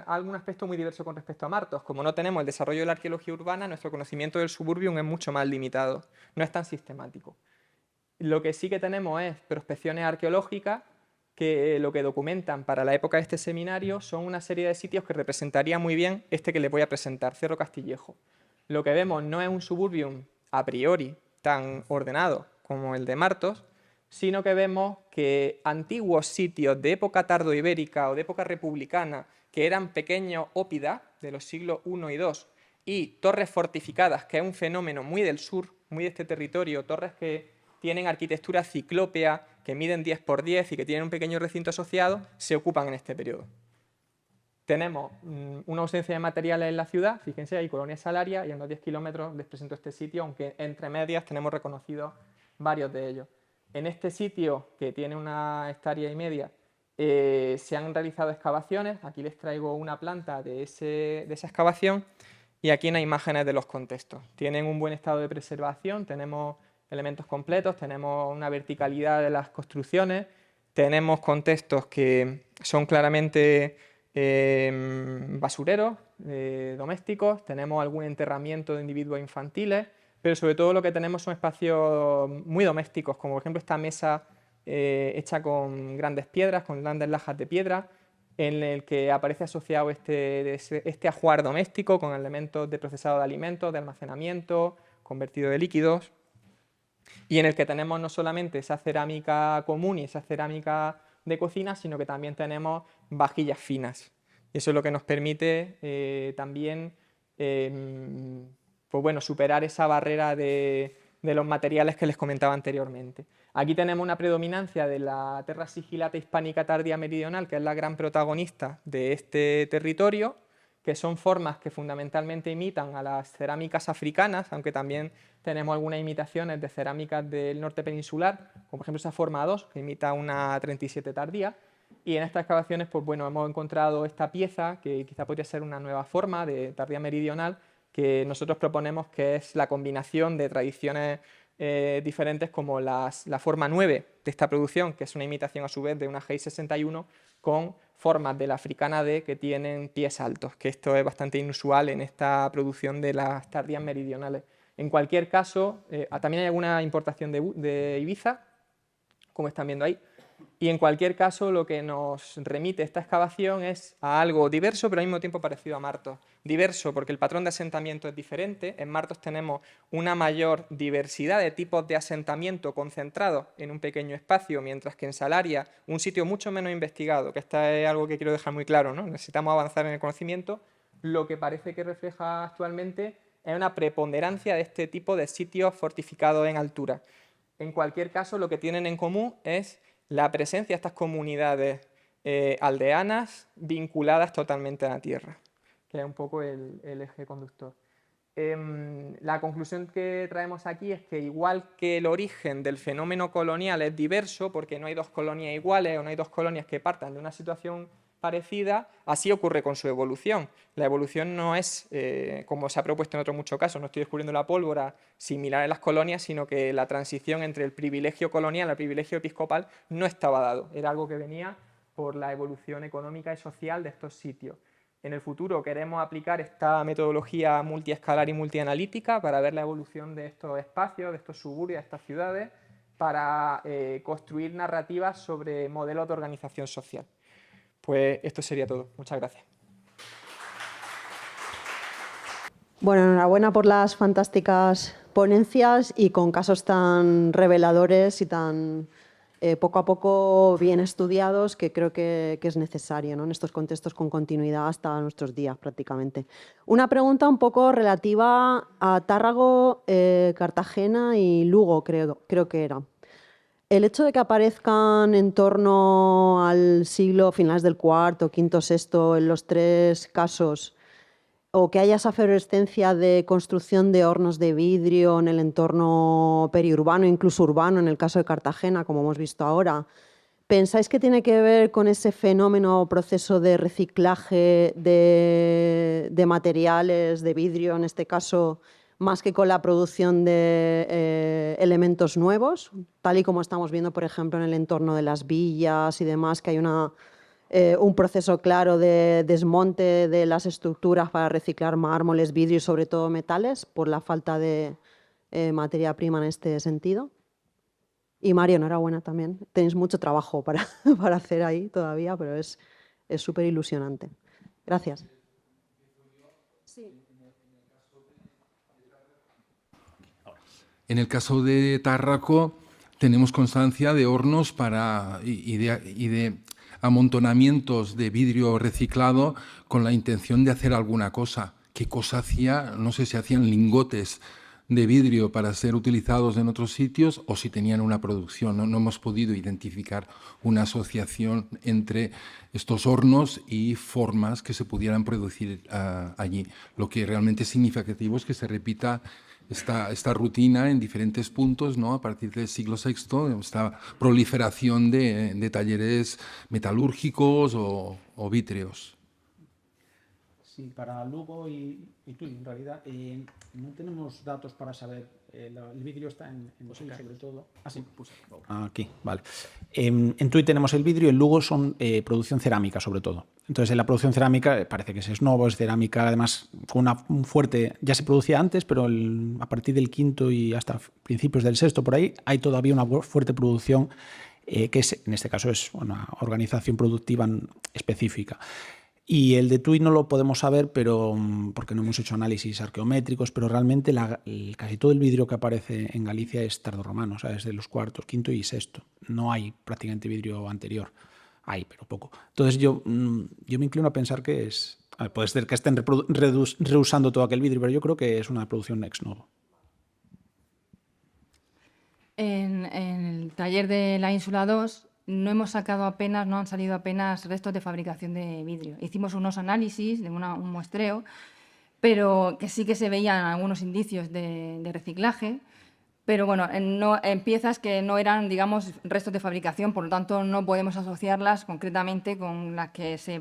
algún aspecto muy diverso con respecto a Martos. Como no tenemos el desarrollo de la arqueología urbana, nuestro conocimiento del suburbium es mucho más limitado, no es tan sistemático. Lo que sí que tenemos es prospecciones arqueológicas que lo que documentan para la época de este seminario son una serie de sitios que representaría muy bien este que les voy a presentar, Cerro Castillejo. Lo que vemos no es un suburbium a priori tan ordenado como el de Martos, sino que vemos que antiguos sitios de época tardoibérica o de época republicana, que eran pequeños ópidas de los siglos I y II, y torres fortificadas, que es un fenómeno muy del sur, muy de este territorio, torres que tienen arquitectura ciclópea, que miden 10 por 10 y que tienen un pequeño recinto asociado, se ocupan en este periodo. Tenemos una ausencia de materiales en la ciudad, fíjense, hay colonia Salaria y en los 10 kilómetros les presento este sitio, aunque entre medias tenemos reconocidos varios de ellos. En este sitio, que tiene 1,5 hectáreas, se han realizado excavaciones. Aquí les traigo una planta de esa excavación y aquí unas imágenes de los contextos. Tienen un buen estado de preservación, tenemos elementos completos, tenemos una verticalidad de las construcciones, tenemos contextos que son claramente basureros domésticos, tenemos algún enterramiento de individuos infantiles, pero sobre todo lo que tenemos son espacios muy domésticos, como por ejemplo esta mesa hecha con grandes piedras, con grandes lajas de piedra, en el que aparece asociado este ajuar doméstico con elementos de procesado de alimentos, de almacenamiento, convertido de líquidos, y en el que tenemos no solamente esa cerámica común y esa cerámica de cocina, sino que también tenemos vajillas finas. Y eso es lo que nos permite también pues bueno, superar esa barrera de los materiales que les comentaba anteriormente. Aquí tenemos una predominancia de la terra sigillata hispánica tardía meridional, que es la gran protagonista de este territorio, que son formas que fundamentalmente imitan a las cerámicas africanas, aunque también tenemos algunas imitaciones de cerámicas del norte peninsular, como por ejemplo esa forma 2, que imita una 37 tardía. Y en estas excavaciones, pues bueno, hemos encontrado esta pieza, que quizá podría ser una nueva forma de tardía meridional, que nosotros proponemos que es la combinación de tradiciones diferentes como la forma 9 de esta producción, que es una imitación a su vez de una GEI 61, con formas de la africana D que tienen pies altos, que esto es bastante inusual en esta producción de las tardías meridionales. En cualquier caso, también hay alguna importación de Ibiza, como están viendo ahí, y en cualquier caso lo que nos remite esta excavación es a algo diverso, pero al mismo tiempo parecido a Martos. Diverso porque el patrón de asentamiento es diferente. En Martos tenemos una mayor diversidad de tipos de asentamiento concentrados en un pequeño espacio, mientras que en Salaria, un sitio mucho menos investigado, que esta es algo que quiero dejar muy claro, ¿no? Necesitamos avanzar en el conocimiento, lo que parece que refleja actualmente es una preponderancia de este tipo de sitios fortificados en altura. En cualquier caso, lo que tienen en común es la presencia de estas comunidades aldeanas vinculadas totalmente a la tierra, que es un poco el eje conductor. La conclusión que traemos aquí es que igual que el origen del fenómeno colonial es diverso, porque no hay dos colonias iguales o no hay dos colonias que partan de una situación parecida, así ocurre con su evolución. La evolución no es, como se ha propuesto en otros muchos casos, no estoy descubriendo la pólvora, similar en las colonias, sino que la transición entre el privilegio colonial al privilegio episcopal no estaba dado, era algo que venía por la evolución económica y social de estos sitios. En el futuro queremos aplicar esta metodología multiescalar y multianalítica para ver la evolución de estos espacios, de estos suburbios, de estas ciudades, para construir narrativas sobre modelos de organización social. Pues esto sería todo. Muchas gracias. Bueno, enhorabuena por las fantásticas ponencias y con casos tan reveladores y tan poco a poco bien estudiados, que creo que es necesario, ¿no? En estos contextos con continuidad hasta nuestros días prácticamente. Una pregunta un poco relativa a Tárrago, Cartagena y Lugo, creo que era. El hecho de que aparezcan en torno al siglo finales del IV, V, VI, en los tres casos, o que haya esa efervescencia de construcción de hornos de vidrio en el entorno periurbano, incluso urbano, en el caso de Cartagena, como hemos visto ahora, ¿pensáis que tiene que ver con ese fenómeno o proceso de reciclaje de materiales, de vidrio en este caso, más que con la producción de elementos nuevos, tal y como estamos viendo, por ejemplo, en el entorno de las villas y demás, que hay un proceso claro de desmonte de las estructuras para reciclar mármoles, vidrio y sobre todo metales, por la falta de materia prima en este sentido? Y Mario, enhorabuena también. Tenéis mucho trabajo para hacer ahí todavía, pero es súper ilusionante. Gracias. Sí. En el caso de Tárraco tenemos constancia de hornos y de amontonamientos de vidrio reciclado con la intención de hacer alguna cosa. ¿Qué cosa hacía? No sé si hacían lingotes de vidrio para ser utilizados en otros sitios o si tenían una producción. No hemos podido identificar una asociación entre estos hornos y formas que se pudieran producir allí. Lo que realmente es significativo es que se repita esta rutina en diferentes puntos, ¿no? A partir del siglo VI, esta proliferación de talleres metalúrgicos o vítreos. Sí, para Lugo y Tui, en realidad, no tenemos datos para saber. El vidrio está en Tui, sobre todo. Ah, sí. Aquí, vale. En Tui tenemos el vidrio, en Lugo son producción cerámica, sobre todo. Entonces, en la producción cerámica parece que es novo, es cerámica, además, con un fuerte. Ya se producía antes, pero a partir del V y hasta principios del VI, por ahí, hay todavía una fuerte producción que en este caso es una organización productiva específica. Y el de Tui no lo podemos saber, pero porque no hemos hecho análisis arqueométricos, pero realmente casi todo el vidrio que aparece en Galicia es tardorromano, o sea, es de los IV, V y VI. No hay prácticamente vidrio anterior. Hay, pero poco. Entonces yo me inclino a pensar que es... puede ser que estén reusando todo aquel vidrio, pero yo creo que es una producción ex novo. En el taller de la Ínsula 2 no hemos sacado apenas, no han salido apenas restos de fabricación de vidrio. Hicimos unos análisis de un muestreo, pero que sí que se veían algunos indicios de reciclaje, pero bueno, en piezas que no eran, digamos, restos de fabricación, por lo tanto no podemos asociarlas concretamente con las que se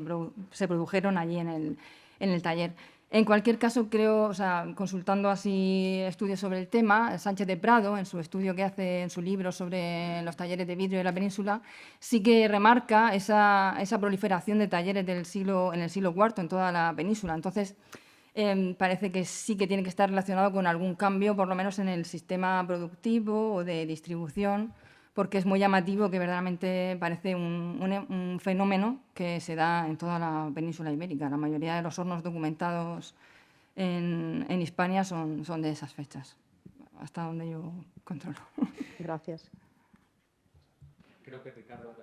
produjeron allí en el taller. En cualquier caso, creo, o sea, consultando así estudios sobre el tema, Sánchez de Prado, en su estudio que hace en su libro sobre los talleres de vidrio de la península, sí que remarca esa proliferación de talleres en el siglo IV en toda la península. Entonces, parece que sí que tiene que estar relacionado con algún cambio, por lo menos en el sistema productivo o de distribución, porque es muy llamativo, que verdaderamente parece un fenómeno que se da en toda la península ibérica. La mayoría de los hornos documentados en Hispania son de esas fechas, hasta donde yo controlo. Gracias. Creo que Ricardo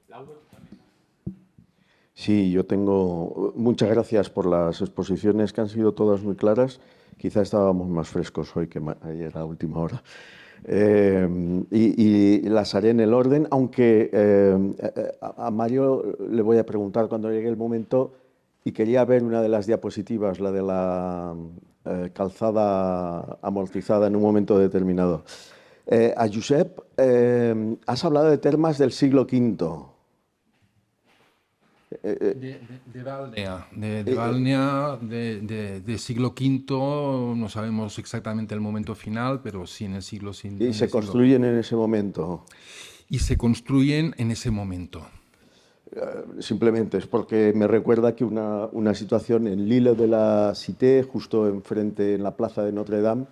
Lauro también. Sí, yo tengo... Muchas gracias por las exposiciones, que han sido todas muy claras. Quizá estábamos más frescos hoy que ayer a última hora. Y las haré en el orden, aunque a Mario le voy a preguntar cuando llegue el momento, y quería ver una de las diapositivas, la de la calzada amortizada en un momento determinado. A Josep, has hablado de termas del siglo V. De Valnea, de siglo V, no sabemos exactamente el momento final, pero sí en el siglo V. Y se construyen en ese momento. Y se construyen en ese momento. Simplemente es porque me recuerda que una situación en l'Île de la Cité, justo enfrente en la plaza de Notre Dame,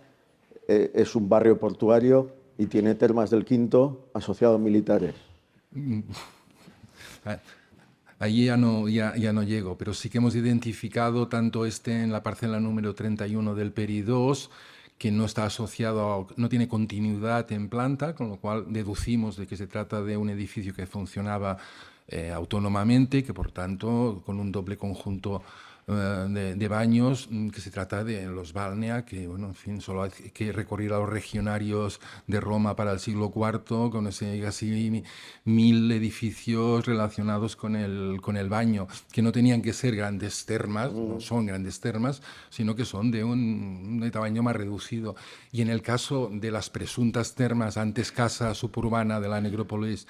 es un barrio portuario y tiene termas del quinto asociados militares. Allí ya no llego, pero sí que hemos identificado tanto en la parcela número 31 del Peri 2, que no está asociado, no tiene continuidad en planta, con lo cual deducimos de que se trata de un edificio que funcionaba autónomamente, que por tanto con un doble conjunto de baños, que se trata de los Valnea, que bueno, en fin, solo hay que recurrir a los regionarios de Roma para el siglo IV, con ese casi 1000 edificios relacionados con el baño, que no tenían que ser grandes termas, no son grandes termas, sino que son de un tamaño más reducido. Y en el caso de las presuntas termas, antes casa suburbana de la necrópolis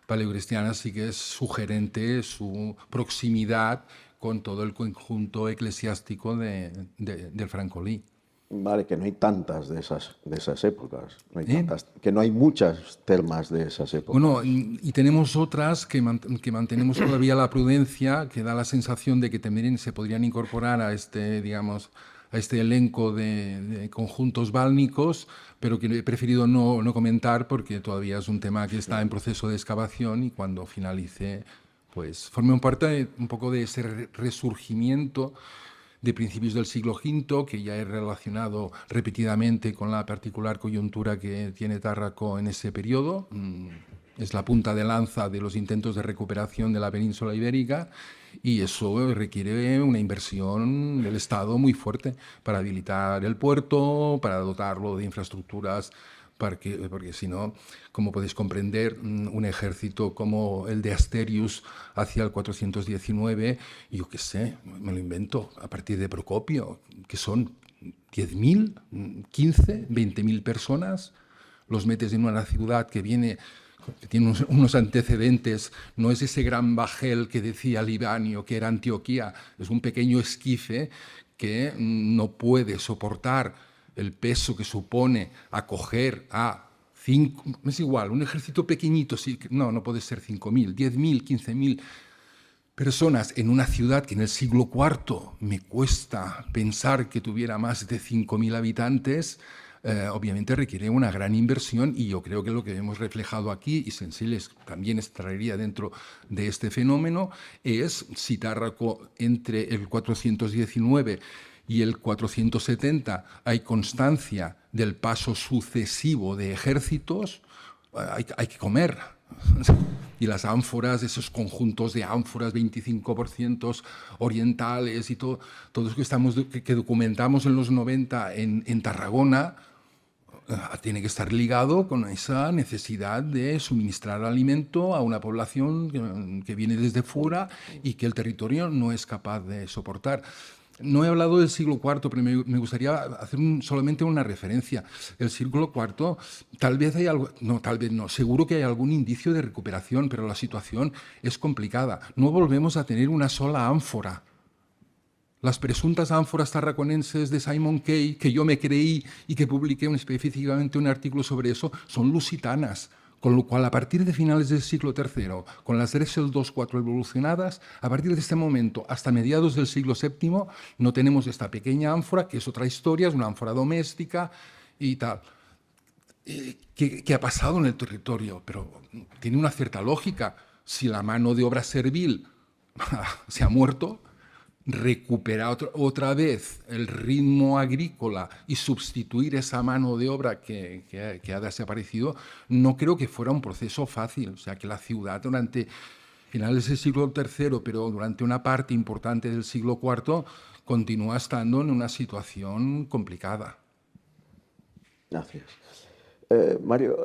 paleocristiana, sí que es sugerente su proximidad con todo el conjunto eclesiástico del Francolí. Vale, que no hay tantas de esas épocas, no hay tantas, que no hay muchas termas de esas épocas. Bueno, y tenemos otras que mantenemos todavía la prudencia, que da la sensación de que también se podrían incorporar a digamos, a este elenco de conjuntos bálnicos, pero que he preferido no comentar porque todavía es un tema que está en proceso de excavación y cuando finalice, pues forme parte un poco de ese resurgimiento de principios del siglo V, que ya he relacionado repetidamente con la particular coyuntura que tiene Tárraco en ese periodo. Es la punta de lanza de los intentos de recuperación de la península ibérica y eso requiere una inversión del Estado muy fuerte para habilitar el puerto, para dotarlo de infraestructuras, porque si no, como podéis comprender, un ejército como el de Asterius hacia el 419, yo qué sé, me lo invento, a partir de Procopio, que son 10.000, 15, 20.000 personas, los metes en una ciudad que tiene unos antecedentes, no es ese gran bajel que decía Libanio, que era Antioquía, es un pequeño esquife que no puede soportar el peso que supone acoger a 5, es igual, un ejército pequeñito, sí, no puede ser 5.000, 10.000, 15.000 personas en una ciudad que en el siglo IV me cuesta pensar que tuviera más de 5.000 habitantes. Obviamente requiere una gran inversión y yo creo que lo que hemos reflejado aquí, y Sensiles también extraería dentro de este fenómeno, es si Tárraco entre el 419 y el 470 hay constancia del paso sucesivo de ejércitos, hay que comer. Y las ánforas, esos conjuntos de ánforas, 25% orientales y todo eso que documentamos en los 90 en Tarragona, tiene que estar ligado con esa necesidad de suministrar alimento a una población que viene desde fuera y que el territorio no es capaz de soportar. No he hablado del siglo IV, pero me gustaría hacer solamente una referencia. El siglo IV, tal vez hay algo, no, tal vez no, seguro que hay algún indicio de recuperación, pero la situación es complicada. No volvemos a tener una sola ánfora. Las presuntas ánforas tarraconenses de Simon Key, que yo me creí y que publiqué específicamente un artículo sobre eso, son lusitanas. Con lo cual, a partir de finales del siglo III, con las Drexel 2-4 evolucionadas, a partir de este momento hasta mediados del siglo VII, no tenemos esta pequeña ánfora, que es otra historia, es una ánfora doméstica y tal. ¿Qué ha pasado en el territorio? Pero tiene una cierta lógica. Si la mano de obra servil se ha muerto, recuperar otra vez el ritmo agrícola y sustituir esa mano de obra que ha desaparecido, no creo que fuera un proceso fácil. O sea, que la ciudad durante finales del siglo III, pero durante una parte importante del siglo IV, continúa estando en una situación complicada. Gracias. Mario,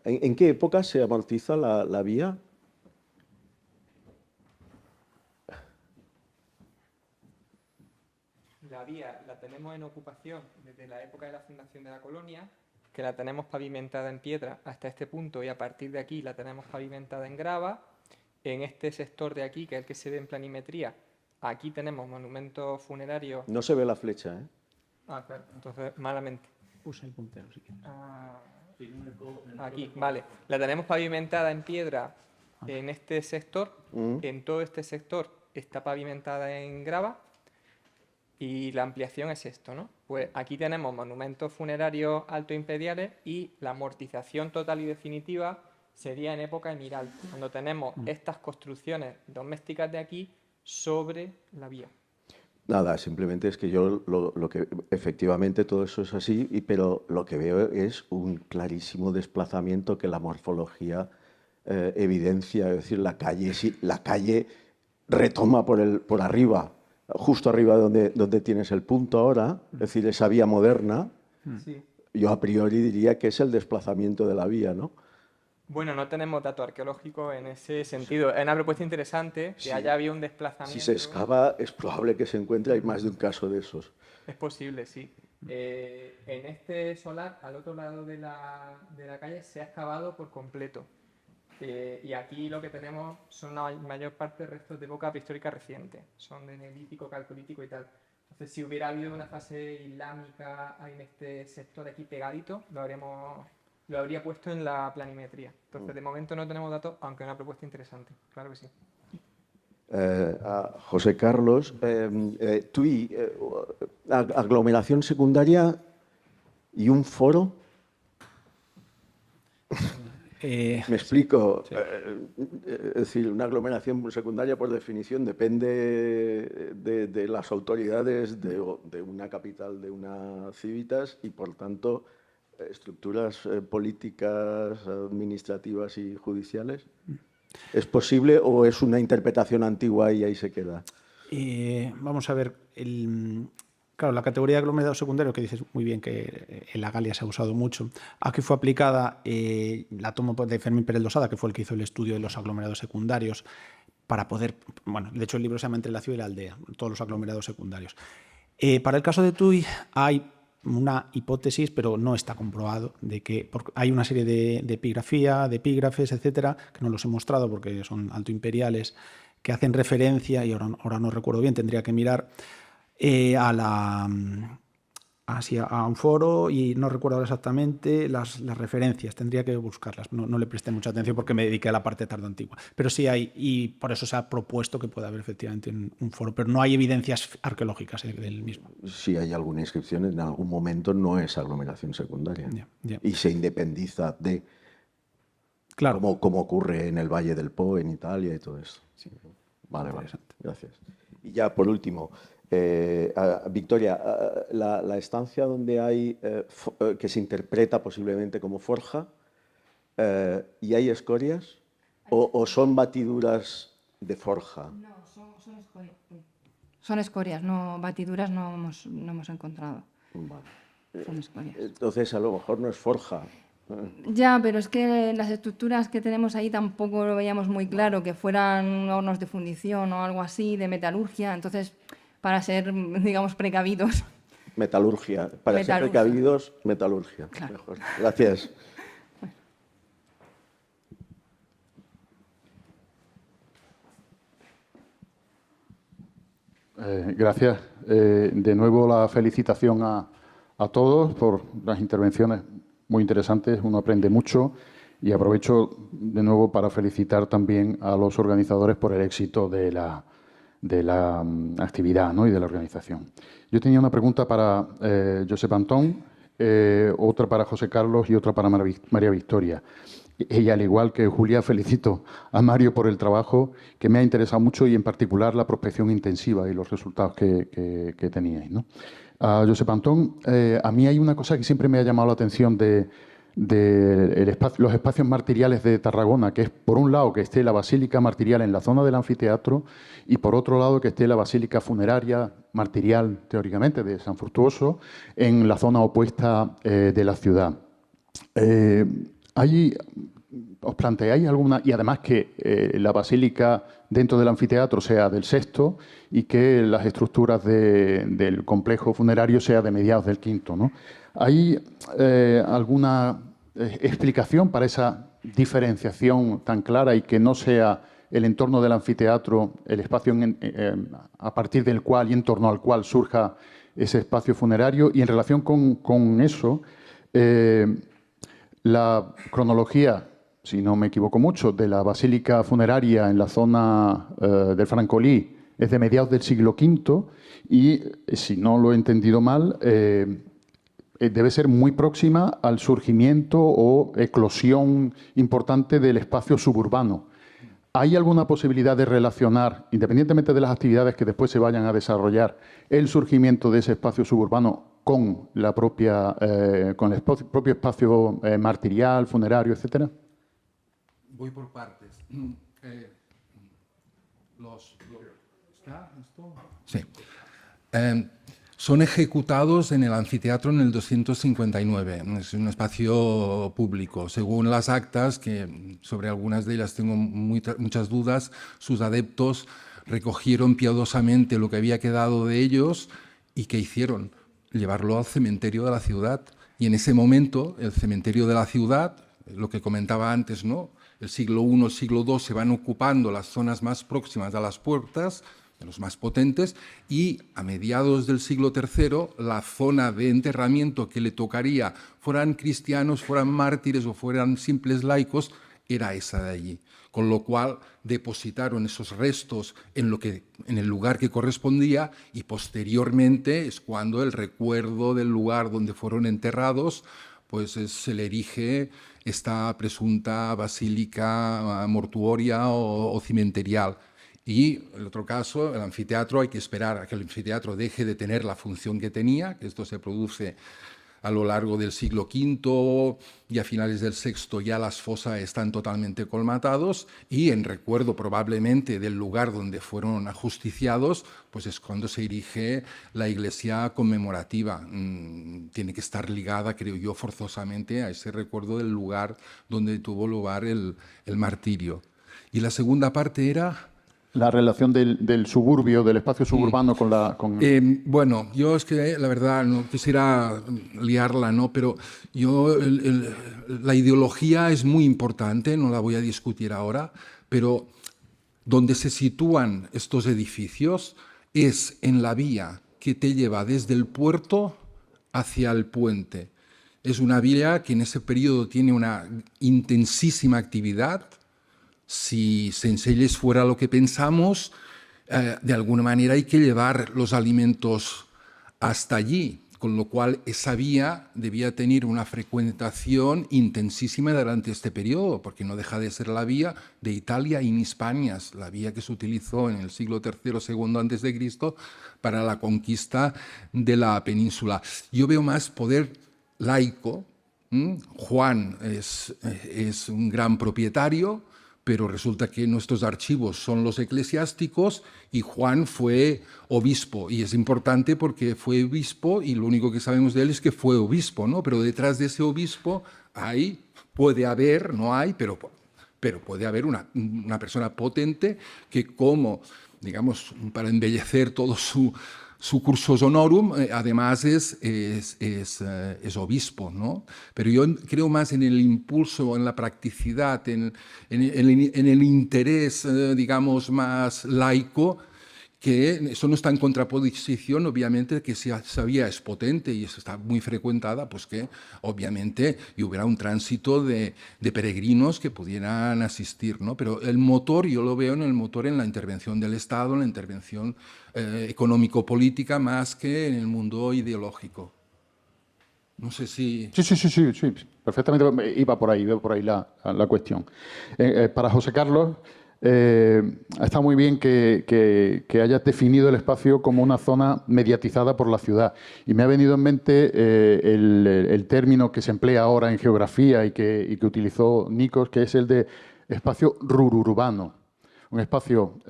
¿en qué época se amortiza la vía? La vía la tenemos en ocupación desde la época de la fundación de la colonia, que la tenemos pavimentada en piedra hasta este punto y a partir de aquí la tenemos pavimentada en grava. En este sector de aquí, que es el que se ve en planimetría, aquí tenemos monumentos funerarios. No se ve la flecha, ¿eh? Ah, claro, entonces malamente. Usa el puntero si quieres. Aquí, vale. La tenemos pavimentada en piedra en este sector. En todo este sector está pavimentada en grava. Y la ampliación es esto, ¿no? Pues aquí tenemos monumentos funerarios altoimperiales y la amortización total y definitiva sería en época emiral, cuando tenemos estas construcciones domésticas de aquí sobre la vía. Nada, simplemente es que yo lo que efectivamente todo eso es así, pero lo que veo es un clarísimo desplazamiento que la morfología evidencia, es decir, la calle retoma por arriba, justo arriba donde tienes el punto ahora, es decir, esa vía moderna. Sí. Yo a priori diría que es el desplazamiento de la vía, ¿no? Bueno, no tenemos datos arqueológicos en ese sentido. Es una propuesta interesante que haya habido un desplazamiento. Si se excava, es probable que se encuentre, hay más de un caso de esos. Es posible, sí. En este solar, al otro lado de la calle, se ha excavado por completo. Y aquí lo que tenemos son la mayor parte restos de época prehistórica reciente. Son de neolítico, calcolítico y tal. Entonces, si hubiera habido una fase islámica en este sector aquí pegadito, lo habría puesto en la planimetría. Entonces, de momento no tenemos datos, aunque es una propuesta interesante. Claro que sí. José Carlos, TUI, aglomeración secundaria y un foro. Me explico. Sí. Es decir, una aglomeración secundaria, por definición, depende de las autoridades de una capital, de una civitas, y por tanto, estructuras políticas, administrativas y judiciales. ¿Es posible o es una interpretación antigua y ahí se queda? Vamos a ver, claro, la categoría de aglomerado secundario, que dices muy bien que en la Galia se ha usado mucho, aquí fue aplicada, la tomo de Fermín Pérez Losada, que fue el que hizo el estudio de los aglomerados secundarios, para poder, bueno, de hecho el libro se llama Entre la ciudad y la aldea, todos los aglomerados secundarios. Para el caso de Tui hay una hipótesis, pero no está comprobado, de que hay una serie de epigrafía, de epígrafes, etcétera, que no los he mostrado porque son altoimperiales, que hacen referencia, y ahora no recuerdo bien, tendría que mirar, a un foro, y no recuerdo exactamente las referencias, tendría que buscarlas, no le presté mucha atención porque me dediqué a la parte tardoantigua, pero sí hay, y por eso se ha propuesto que puede haber efectivamente un foro, pero no hay evidencias arqueológicas del mismo. Si hay alguna inscripción, en algún momento no es aglomeración secundaria. Ya. Y se independiza de, claro, como ocurre en el Valle del Po, en Italia y todo eso. Sí. Vale, gracias. Y ya por último, Victoria, la estancia donde hay, que se interpreta posiblemente como forja, ¿y hay escorias? ¿O son batiduras de forja? No, son escorias. Son escorias, no, batiduras no hemos encontrado. Vale. Son escorias. Entonces, a lo mejor no es forja. Ya, pero es que las estructuras que tenemos ahí tampoco lo veíamos muy claro, que fueran hornos de fundición o algo así, de metalurgia. Entonces, para ser, digamos, precavidos. Metalurgia. Para ser precavidos, metalurgia. Claro. Mejor. Gracias. Gracias. De nuevo la felicitación a todos por las intervenciones muy interesantes, uno aprende mucho y aprovecho de nuevo para felicitar también a los organizadores por el éxito de la actividad, ¿no? Y de la organización. Yo tenía una pregunta para Josep Antón, otra para José Carlos y otra para María Victoria. Y al igual que Julia, felicito a Mario por el trabajo que me ha interesado mucho y en particular la prospección intensiva y los resultados que teníais, ¿no? A Josep Antón, a mí hay una cosa que siempre me ha llamado la atención de los espacios martiriales de Tarragona, que es, por un lado, que esté la Basílica Martirial en la zona del anfiteatro y, por otro lado, que esté la Basílica Funeraria Martirial, teóricamente, de San Fructuoso, en la zona opuesta de la ciudad. ¿Os planteáis alguna...? Y además que la basílica dentro del anfiteatro sea del VI y que las estructuras del complejo funerario sea de mediados del V, ¿no? ¿Hay alguna explicación para esa diferenciación tan clara y que no sea el entorno del anfiteatro el espacio a partir del cual y en torno al cual surja ese espacio funerario? Y en relación con eso, la cronología, si no me equivoco mucho, de la basílica funeraria en la zona del Francolí es de mediados del siglo V y, si no lo he entendido mal, debe ser muy próxima al surgimiento o eclosión importante del espacio suburbano. ¿Hay alguna posibilidad de relacionar, independientemente de las actividades que después se vayan a desarrollar, el surgimiento de ese espacio suburbano con el propio espacio martirial, funerario, etcétera? Voy por partes. ¿Está esto? Sí. Son ejecutados en el anfiteatro en el 259. Es un espacio público. Según las actas, que sobre algunas de ellas tengo muchas dudas, sus adeptos recogieron piadosamente lo que había quedado de ellos y ¿qué hicieron? Llevarlo al cementerio de la ciudad. Y en ese momento, el cementerio de la ciudad, lo que comentaba antes, ¿no? El siglo I, el siglo II se van ocupando las zonas más próximas a las puertas, de los más potentes, y a mediados del siglo III, la zona de enterramiento que le tocaría, fueran cristianos, fueran mártires o fueran simples laicos, era esa de allí. Con lo cual depositaron esos restos en el lugar que correspondía y posteriormente es cuando el recuerdo del lugar donde fueron enterrados pues se le erige esta presunta basílica mortuoria o cimenterial. Y en otro caso, el anfiteatro, hay que esperar a que el anfiteatro deje de tener la función que tenía, que esto se produce a lo largo del siglo V y a finales del VI ya las fosas están totalmente colmatados y en recuerdo probablemente del lugar donde fueron ajusticiados, pues es cuando se erige la iglesia conmemorativa. Tiene que estar ligada, creo yo, forzosamente a ese recuerdo del lugar donde tuvo lugar el martirio. Y la segunda parte era... La relación del suburbio, del espacio suburbano con... Bueno, yo es que la verdad no quisiera liarla, ¿no? Pero yo la ideología es muy importante, no la voy a discutir ahora, pero donde se sitúan estos edificios es en la vía que te lleva desde el puerto hacia el puente. Es una vía que en ese periodo tiene una intensísima actividad. Si Sencelles fuera lo que pensamos, de alguna manera hay que llevar los alimentos hasta allí, con lo cual esa vía debía tener una frecuentación intensísima durante este periodo, porque no deja de ser la vía de Italia in Hispanias, la vía que se utilizó en el siglo III, II a.C. para la conquista de la península. Yo veo más poder laico. Juan es un gran propietario, pero resulta que nuestros archivos son los eclesiásticos y Juan fue obispo. Y es importante porque fue obispo y lo único que sabemos de él es que fue obispo, ¿no? Pero detrás de ese obispo puede haber, no hay, pero puede haber una persona potente que, como, digamos, para embellecer todo su cursus honorum, además es obispo, ¿no? Pero yo creo más en el impulso, en la practicidad, en el interés, digamos, más laico, que eso no está en contraposición, obviamente, que si Sabía es potente y eso está muy frecuentada, pues que obviamente hubiera un tránsito de peregrinos que pudieran asistir, ¿no? Pero el motor, yo lo veo en el motor en la intervención del Estado, en la intervención económico-política, más que en el mundo ideológico. No sé si... Sí, perfectamente iba por ahí la cuestión. Para José Carlos, está muy bien que hayas definido el espacio como una zona mediatizada por la ciudad. Y me ha venido en mente el término que se emplea ahora en geografía y que utilizó Nikos, que es el de espacio rururbano. Un espacio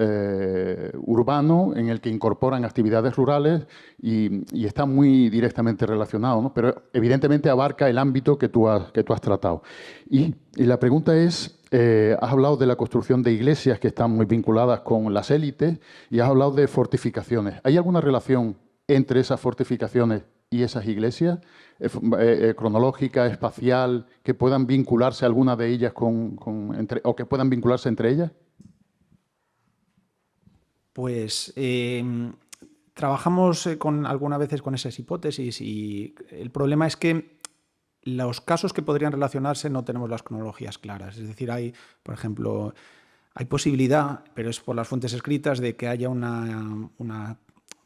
urbano en el que incorporan actividades rurales y está muy directamente relacionado, ¿no? Pero evidentemente abarca el ámbito que tú has tratado. Y la pregunta es, has hablado de la construcción de iglesias que están muy vinculadas con las élites y has hablado de fortificaciones. ¿Hay alguna relación entre esas fortificaciones y esas iglesias? Cronológica, espacial, que puedan vincularse alguna de ellas o que puedan vincularse entre ellas? Pues trabajamos algunas veces con esas hipótesis y el problema es que los casos que podrían relacionarse no tenemos las cronologías claras. Es decir, por ejemplo, hay posibilidad, pero es por las fuentes escritas, de que haya una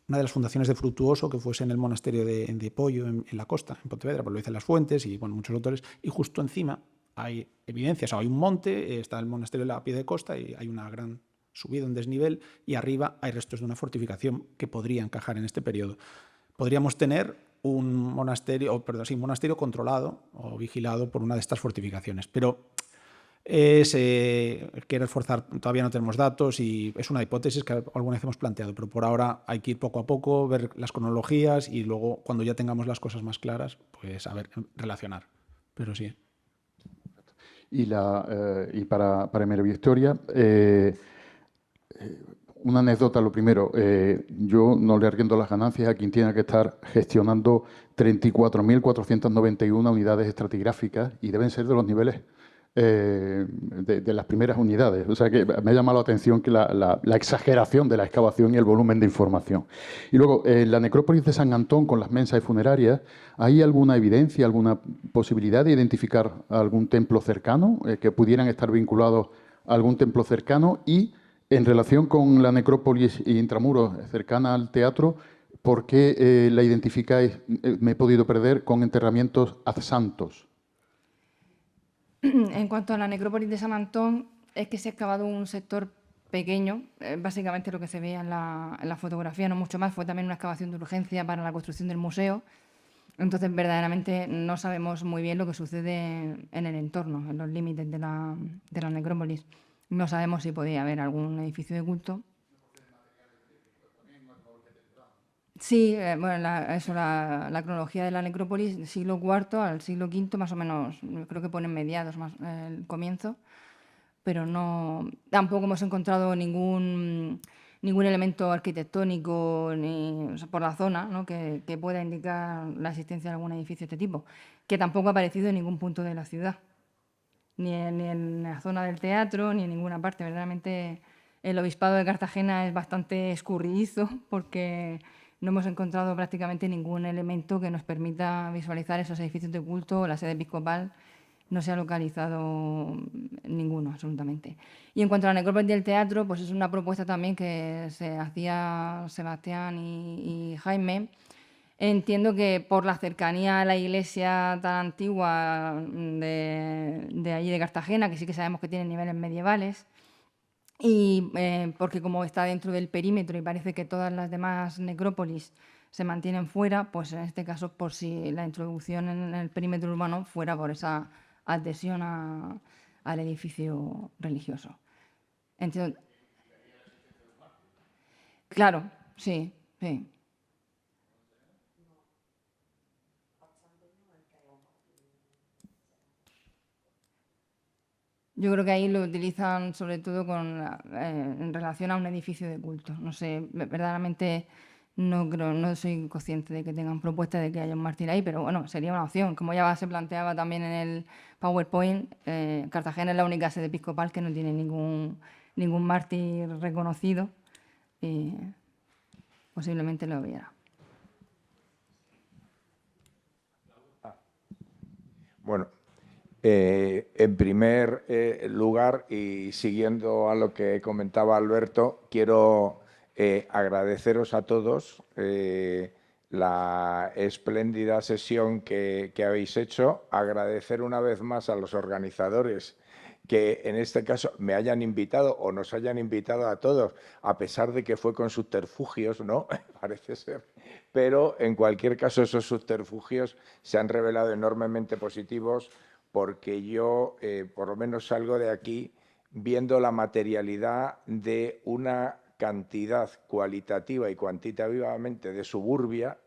de las fundaciones de Frutuoso que fuese en el monasterio de Pollo, en la costa, en Pontevedra, pues lo dicen las fuentes y bueno, muchos autores, y justo encima hay evidencias, hay un monte, está el monasterio a pie de costa y hay una gran subida, un desnivel, y arriba hay restos de una fortificación que podría encajar en este periodo. Podríamos tener un monasterio controlado o vigilado por una de estas fortificaciones, pero quiero esforzar, todavía no tenemos datos y es una hipótesis que alguna vez hemos planteado, pero por ahora hay que ir poco a poco, ver las cronologías y luego, cuando ya tengamos las cosas más claras, pues a ver, relacionar. Pero sí. Y para María Victoria, una anécdota, lo primero. Yo no le arriendo las ganancias a quien tiene que estar gestionando 34.491 unidades estratigráficas y deben ser de los niveles de las primeras unidades. O sea que me ha llamado la atención que la exageración de la excavación y el volumen de información. Y luego, en la necrópolis de San Antón, con las mensas funerarias, ¿hay alguna evidencia, alguna posibilidad de identificar algún templo cercano, que pudieran estar vinculados a algún templo cercano? Y en relación con la necrópolis intramuros cercana al teatro, ¿por qué la identificáis, me he podido perder, con enterramientos ad santos? En cuanto a la necrópolis de San Antón, es que se ha excavado un sector pequeño, básicamente lo que se veía en la fotografía, no mucho más, fue también una excavación de urgencia para la construcción del museo. Entonces, verdaderamente no sabemos muy bien lo que sucede en el entorno, en los límites de la necrópolis. No sabemos si podía haber algún edificio de culto. Sí, bueno, la cronología de la necrópolis, siglo IV al siglo V, más o menos, creo que pone mediados más el comienzo, pero no, tampoco hemos encontrado ningún elemento arquitectónico o sea, por la zona, ¿no? que pueda indicar la existencia de algún edificio de este tipo, que tampoco ha aparecido en ningún punto de la ciudad, ni en la zona del teatro, ni en ninguna parte. Verdaderamente el obispado de Cartagena es bastante escurridizo porque no hemos encontrado prácticamente ningún elemento que nos permita visualizar esos edificios de culto. La sede episcopal no se ha localizado ninguno, absolutamente. Y en cuanto a la necrópolis del teatro, pues es una propuesta también que se hacía Sebastián y Jaime. Entiendo que por la cercanía a la iglesia tan antigua de allí de Cartagena, que sí que sabemos que tiene niveles medievales, y porque como está dentro del perímetro y parece que todas las demás necrópolis se mantienen fuera, pues en este caso por si la introducción en el perímetro urbano fuera por esa adhesión al edificio religioso. Entiendo. Claro, sí, sí. Yo creo que ahí lo utilizan sobre todo en relación a un edificio de culto. No sé, verdaderamente no soy consciente de que tengan propuesta de que haya un mártir ahí, pero bueno, sería una opción. Como ya se planteaba también en el PowerPoint, Cartagena es la única sede episcopal que no tiene ningún mártir reconocido y posiblemente lo hubiera. Bueno, en primer lugar, y siguiendo a lo que comentaba Alberto, quiero agradeceros a todos la espléndida sesión que habéis hecho, agradecer una vez más a los organizadores que en este caso me hayan invitado o nos hayan invitado a todos, a pesar de que fue con subterfugios, ¿no? Parece ser. Pero en cualquier caso esos subterfugios se han revelado enormemente positivos porque yo por lo menos salgo de aquí viendo la materialidad de una cantidad cualitativa y cuantitativamente de suburbia,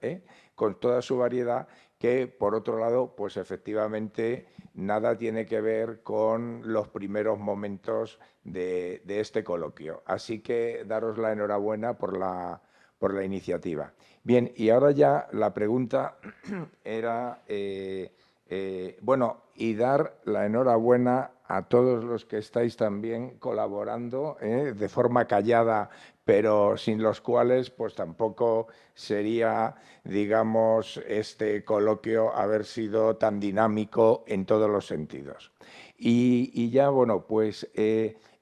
con toda su variedad, que por otro lado, pues efectivamente nada tiene que ver con los primeros momentos de este coloquio. Así que daros la enhorabuena por la iniciativa. Bien, y ahora ya la pregunta era, bueno, y dar la enhorabuena a todos los que estáis también colaborando de forma callada, pero sin los cuales pues tampoco sería, digamos, este coloquio haber sido tan dinámico en todos los sentidos. Y ya, bueno, pues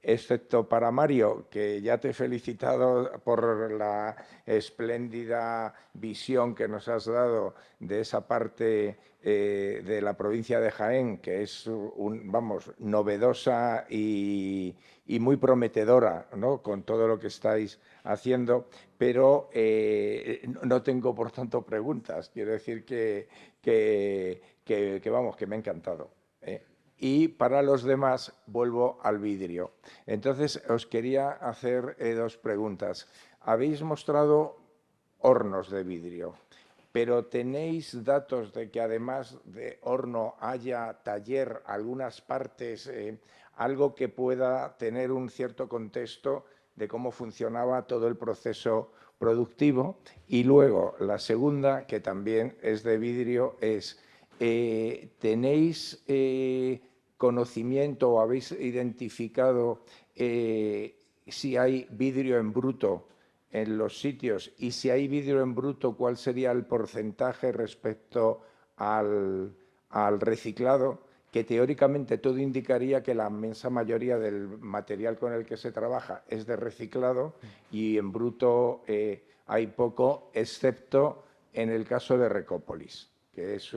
excepto para Mario, que ya te he felicitado por la espléndida visión que nos has dado de esa parte de la provincia de Jaén, que es, vamos, novedosa y muy prometedora, ¿no?, con todo lo que estáis haciendo, pero no tengo, por tanto, preguntas. Quiero decir vamos, que me ha encantado. Y para los demás vuelvo al vidrio. Entonces, os quería hacer dos preguntas. Habéis mostrado hornos de vidrio, pero ¿tenéis datos de que además de horno haya taller, algunas partes, algo que pueda tener un cierto contexto de cómo funcionaba todo el proceso productivo? Y luego, la segunda, que también es de vidrio, es ¿tenéis conocimiento o habéis identificado si hay vidrio en bruto en los sitios? Y si hay vidrio en bruto, ¿cuál sería el porcentaje respecto al reciclado? Que teóricamente todo indicaría que la inmensa mayoría del material con el que se trabaja es de reciclado y en bruto hay poco, excepto en el caso de Recópolis, que es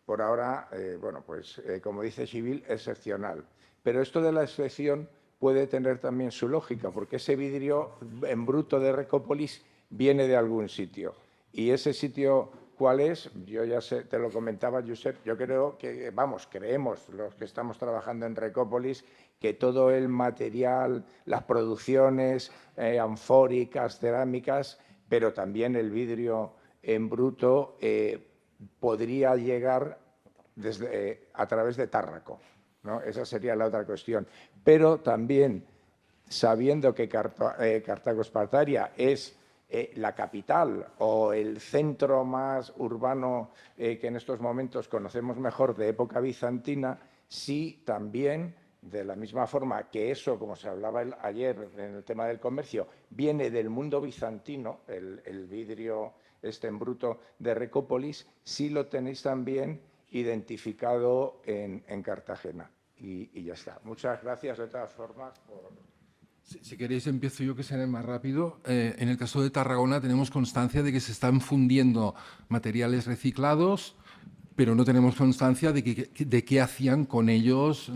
por ahora, bueno, pues como dice Civil, excepcional. Pero esto de la excepción puede tener también su lógica, porque ese vidrio en bruto de Recópolis viene de algún sitio. Y ese sitio, ¿cuál es? Yo ya sé, te lo comentaba, Josep, yo creo que, vamos, creemos los que estamos trabajando en Recópolis que todo el material, las producciones anfóricas, cerámicas, pero también el vidrio en bruto podría llegar a través de Tárraco, ¿no? Esa sería la otra cuestión. Pero también, sabiendo que Cartago-Espartaria es la capital o el centro más urbano que en estos momentos conocemos mejor de época bizantina, sí también, de la misma forma que eso, como se hablaba ayer en el tema del comercio, viene del mundo bizantino, el vidrio en bruto de Recópolis, sí lo tenéis también identificado en Cartagena. Y ya está. Muchas gracias de todas formas por... Si queréis, empiezo yo, que seré más rápido. En el caso de Tarragona tenemos constancia de que se están fundiendo materiales reciclados, pero no tenemos constancia de qué hacían con ellos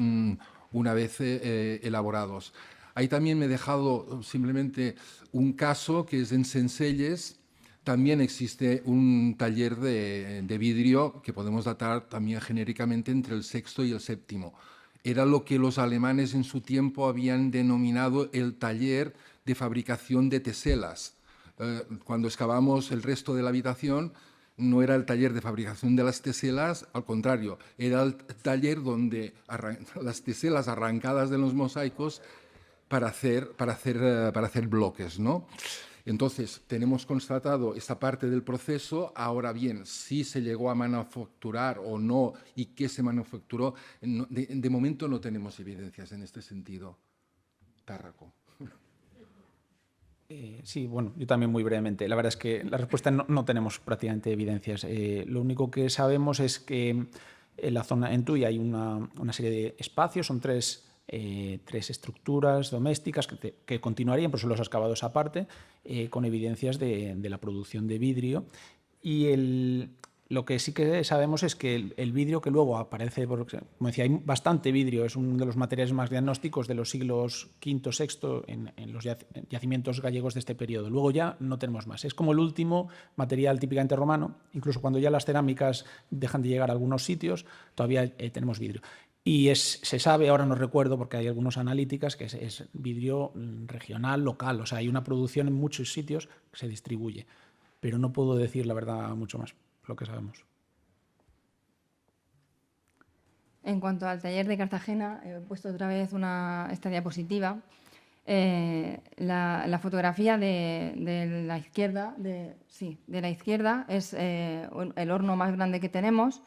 una vez elaborados. Ahí también me he dejado simplemente un caso que es en Sencelles. También existe un taller de vidrio que podemos datar también genéricamente entre el sexto y el séptimo. era lo que los alemanes en su tiempo habían denominado el taller de fabricación de teselas. Cuando excavamos el resto de la habitación, no era el taller de fabricación de las teselas, al contrario, era el taller donde las teselas arrancadas de los mosaicos para hacer bloques, ¿no? Entonces, tenemos constatado esta parte del proceso. Ahora bien, si se llegó a manufacturar o no y qué se manufacturó, de momento no tenemos evidencias en este sentido. Tárraco. Sí, bueno, yo también muy brevemente. La verdad es que la respuesta no tenemos prácticamente evidencias. Lo único que sabemos es que en la zona en Tui hay una serie de espacios, son tres estructuras domésticas que continuarían, por eso los excavados aparte, con evidencias de la producción de vidrio. Y lo que sí que sabemos es que el vidrio que luego aparece, porque, como decía, hay bastante vidrio, es uno de los materiales más diagnósticos de los siglos V, VI en los yacimientos gallegos de este periodo. Luego ya no tenemos más. Es como el último material típicamente romano, incluso cuando ya las cerámicas dejan de llegar a algunos sitios, todavía tenemos vidrio. Y se sabe, ahora no recuerdo porque hay algunas analíticas, que es vidrio regional, local, o sea, hay una producción en muchos sitios que se distribuye, pero no puedo decir la verdad mucho más. Lo que sabemos. En cuanto al taller de Cartagena, he puesto otra vez esta diapositiva. La fotografía de la izquierda, de la izquierda es el horno más grande que tenemos.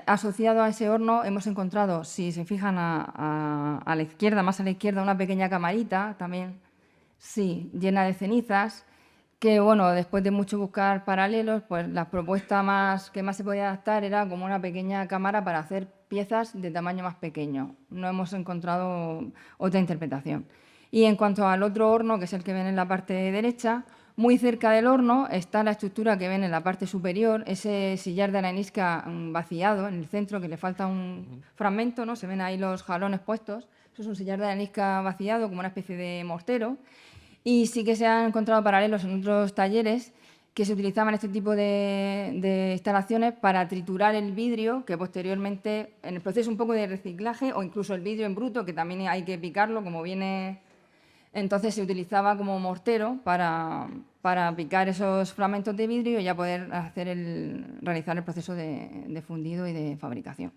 Asociado a ese horno hemos encontrado, si se fijan a la izquierda, más a la izquierda, una pequeña camarita también, sí, llena de cenizas. Que bueno, después de mucho buscar paralelos, pues la propuesta que más se podía adaptar era como una pequeña cámara para hacer piezas de tamaño más pequeño. No hemos encontrado otra interpretación. Y en cuanto al otro horno, que es el que ven en la parte derecha, muy cerca del horno está la estructura que ven en la parte superior, ese sillar de arenisca vaciado en el centro, que le falta un fragmento, ¿no? Se ven ahí los jalones puestos. Eso es un sillar de arenisca vaciado, como una especie de mortero. Y sí que se han encontrado paralelos en otros talleres que se utilizaban este tipo de instalaciones para triturar el vidrio, que posteriormente, en el proceso un poco de reciclaje, o incluso el vidrio en bruto, que también hay que picarlo, como viene. Entonces se utilizaba como mortero para picar esos fragmentos de vidrio y ya poder realizar el proceso de fundido y de fabricación.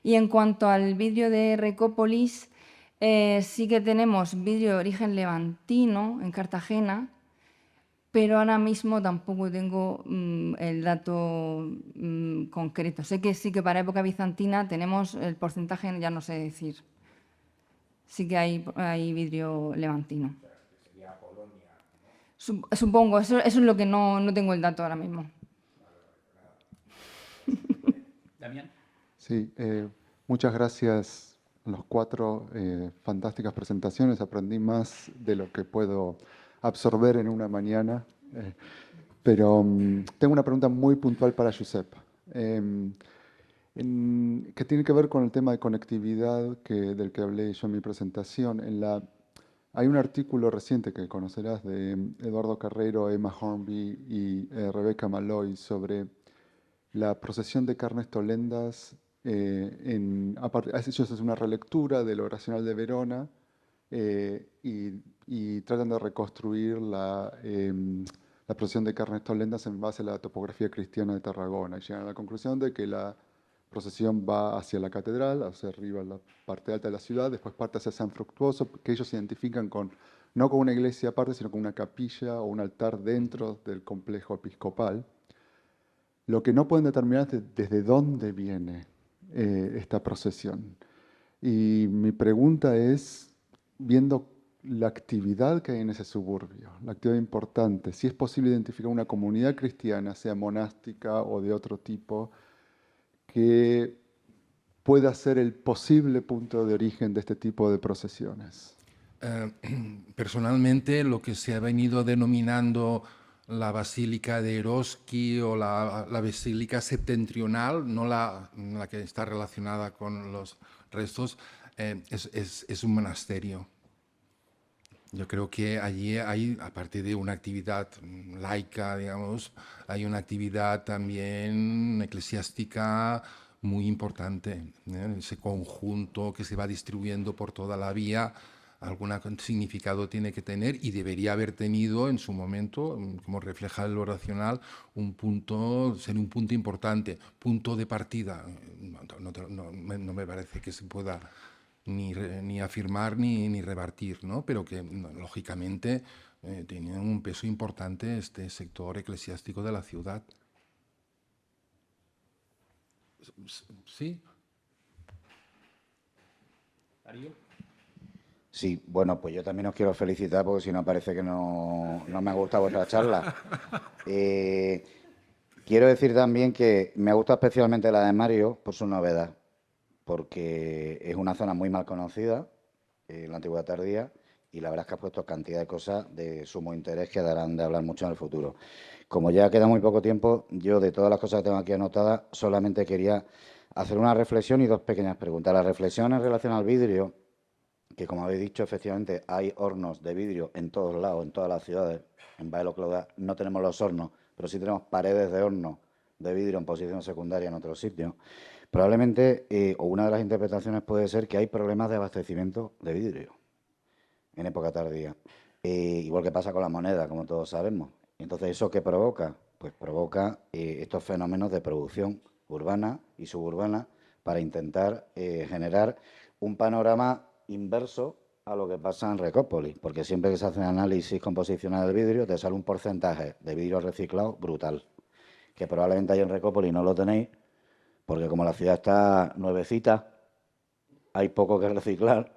Y en cuanto al vidrio de Recópolis, sí que tenemos vidrio de origen levantino en Cartagena, pero ahora mismo tampoco tengo el dato concreto. Sé que sí que para época bizantina tenemos el porcentaje, ya no sé decir. Sí que hay vidrio levantino. Supongo, eso es lo que no tengo el dato ahora mismo. Damián. Sí, muchas gracias a los cuatro, fantásticas presentaciones. Aprendí más de lo que puedo absorber en una mañana. Pero tengo una pregunta muy puntual para Josep, que tiene que ver con el tema de conectividad del que hablé yo en mi presentación. Hay un artículo reciente que conocerás de Eduardo Carrero, Emma Hornby y Rebecca Malloy sobre la procesión de carnes tolendas. Ellos hacen una relectura de lo oracional de Verona y tratan de reconstruir la procesión de carnes tolendas en base a la topografía cristiana de Tarragona. Y llegan a la conclusión de que la procesión va hacia la catedral, hacia arriba, la parte alta de la ciudad, después parte hacia San Fructuoso, que ellos se identifican no con una iglesia aparte, sino con una capilla o un altar dentro del complejo episcopal. Lo que no pueden determinar es desde dónde viene esta procesión. Y mi pregunta es, viendo la actividad que hay en ese suburbio, la actividad importante, si es posible identificar una comunidad cristiana, sea monástica o de otro tipo, que pueda ser el posible punto de origen de este tipo de procesiones. Personalmente, lo que se ha venido denominando la Basílica de Eroski o la Basílica septentrional, no la que está relacionada con los restos, es un monasterio. Yo creo que allí hay, aparte de una actividad laica, digamos, hay una actividad también eclesiástica muy importante, ese conjunto que se va distribuyendo por toda la vía, algún significado tiene que tener y debería haber tenido en su momento, como refleja lo racional, ser un punto importante, punto de partida. No me parece que se pueda ni afirmar ni rebatir, ¿no? Pero que lógicamente tiene un peso importante este sector eclesiástico de la ciudad. ¿Sí? Darío. Sí, bueno, pues yo también os quiero felicitar porque si no parece que no me ha gustado vuestra charla. Quiero decir también que me gusta especialmente la de Mario por su novedad, porque es una zona muy mal conocida, la Antigüedad Tardía, y la verdad es que has puesto cantidad de cosas de sumo interés que darán de hablar mucho en el futuro. Como ya queda muy poco tiempo, yo de todas las cosas que tengo aquí anotadas, solamente quería hacer una reflexión y 2 pequeñas preguntas. La reflexión en relación al vidrio, que como habéis dicho, efectivamente hay hornos de vidrio en todos lados, en todas las ciudades. En Baelo Clodá no tenemos los hornos, pero sí tenemos paredes de hornos de vidrio en posición secundaria en otros sitios. Probablemente, o una de las interpretaciones puede ser que hay problemas de abastecimiento de vidrio en época tardía. Igual que pasa con la moneda, como todos sabemos. Entonces, ¿eso qué provoca? Pues provoca estos fenómenos de producción urbana y suburbana para intentar generar un panorama inverso a lo que pasa en Recópolis, porque siempre que se hace un análisis composicional del vidrio te sale un porcentaje de vidrio reciclado brutal, que probablemente ahí en Recópolis no lo tenéis, porque como la ciudad está nuevecita, hay poco que reciclar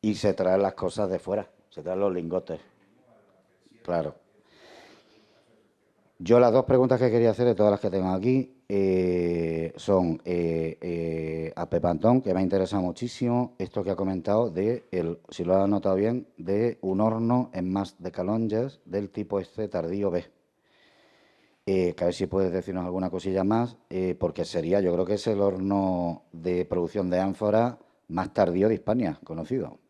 y se traen las cosas de fuera, se traen los lingotes. Claro. Yo las 2 preguntas que quería hacer de todas las que tengo aquí son a Pepe Antón, que me ha interesado muchísimo esto que ha comentado de, si lo ha notado bien, de un horno en Mas de Calonges del tipo este tardío B. Que a ver si puedes decirnos alguna cosilla más, porque sería, yo creo que es el horno de producción de ánfora más tardío de Hispania, conocido.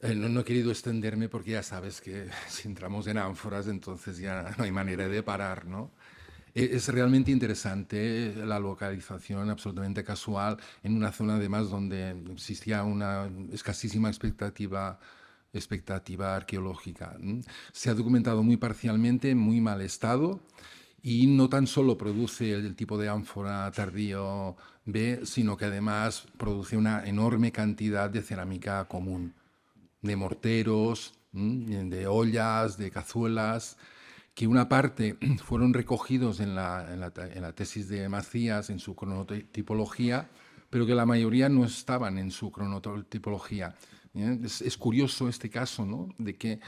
No he querido extenderme porque ya sabes que si entramos en ánforas entonces ya no hay manera de parar, ¿no? Es realmente interesante la localización absolutamente casual en una zona además donde existía una escasísima expectativa arqueológica. Se ha documentado muy parcialmente, en muy mal estado, y no tan solo produce el tipo de ánfora tardío B, sino que además produce una enorme cantidad de cerámica común, de morteros, de ollas, de cazuelas, que una parte fueron recogidos en la tesis de Macías, en su cronotipología, pero que la mayoría no estaban en su cronotipología. Es curioso este caso, ¿no? De que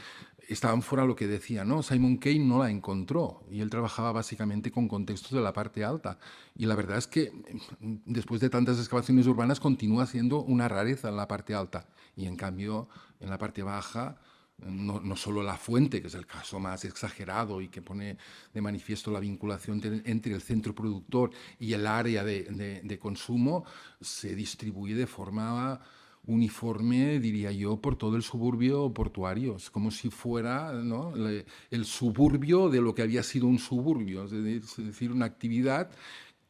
estaban fuera lo que decía, ¿no? Simon Kane no la encontró y él trabajaba básicamente con contextos de la parte alta. Y la verdad es que después de tantas excavaciones urbanas continúa siendo una rareza en la parte alta. Y en cambio, en la parte baja, no solo la fuente, que es el caso más exagerado y que pone de manifiesto la vinculación entre el centro productor y el área de consumo, se distribuye de forma uniforme, diría yo, por todo el suburbio portuario. Es como si fuera, ¿no?, el suburbio de lo que había sido un suburbio, es decir, una actividad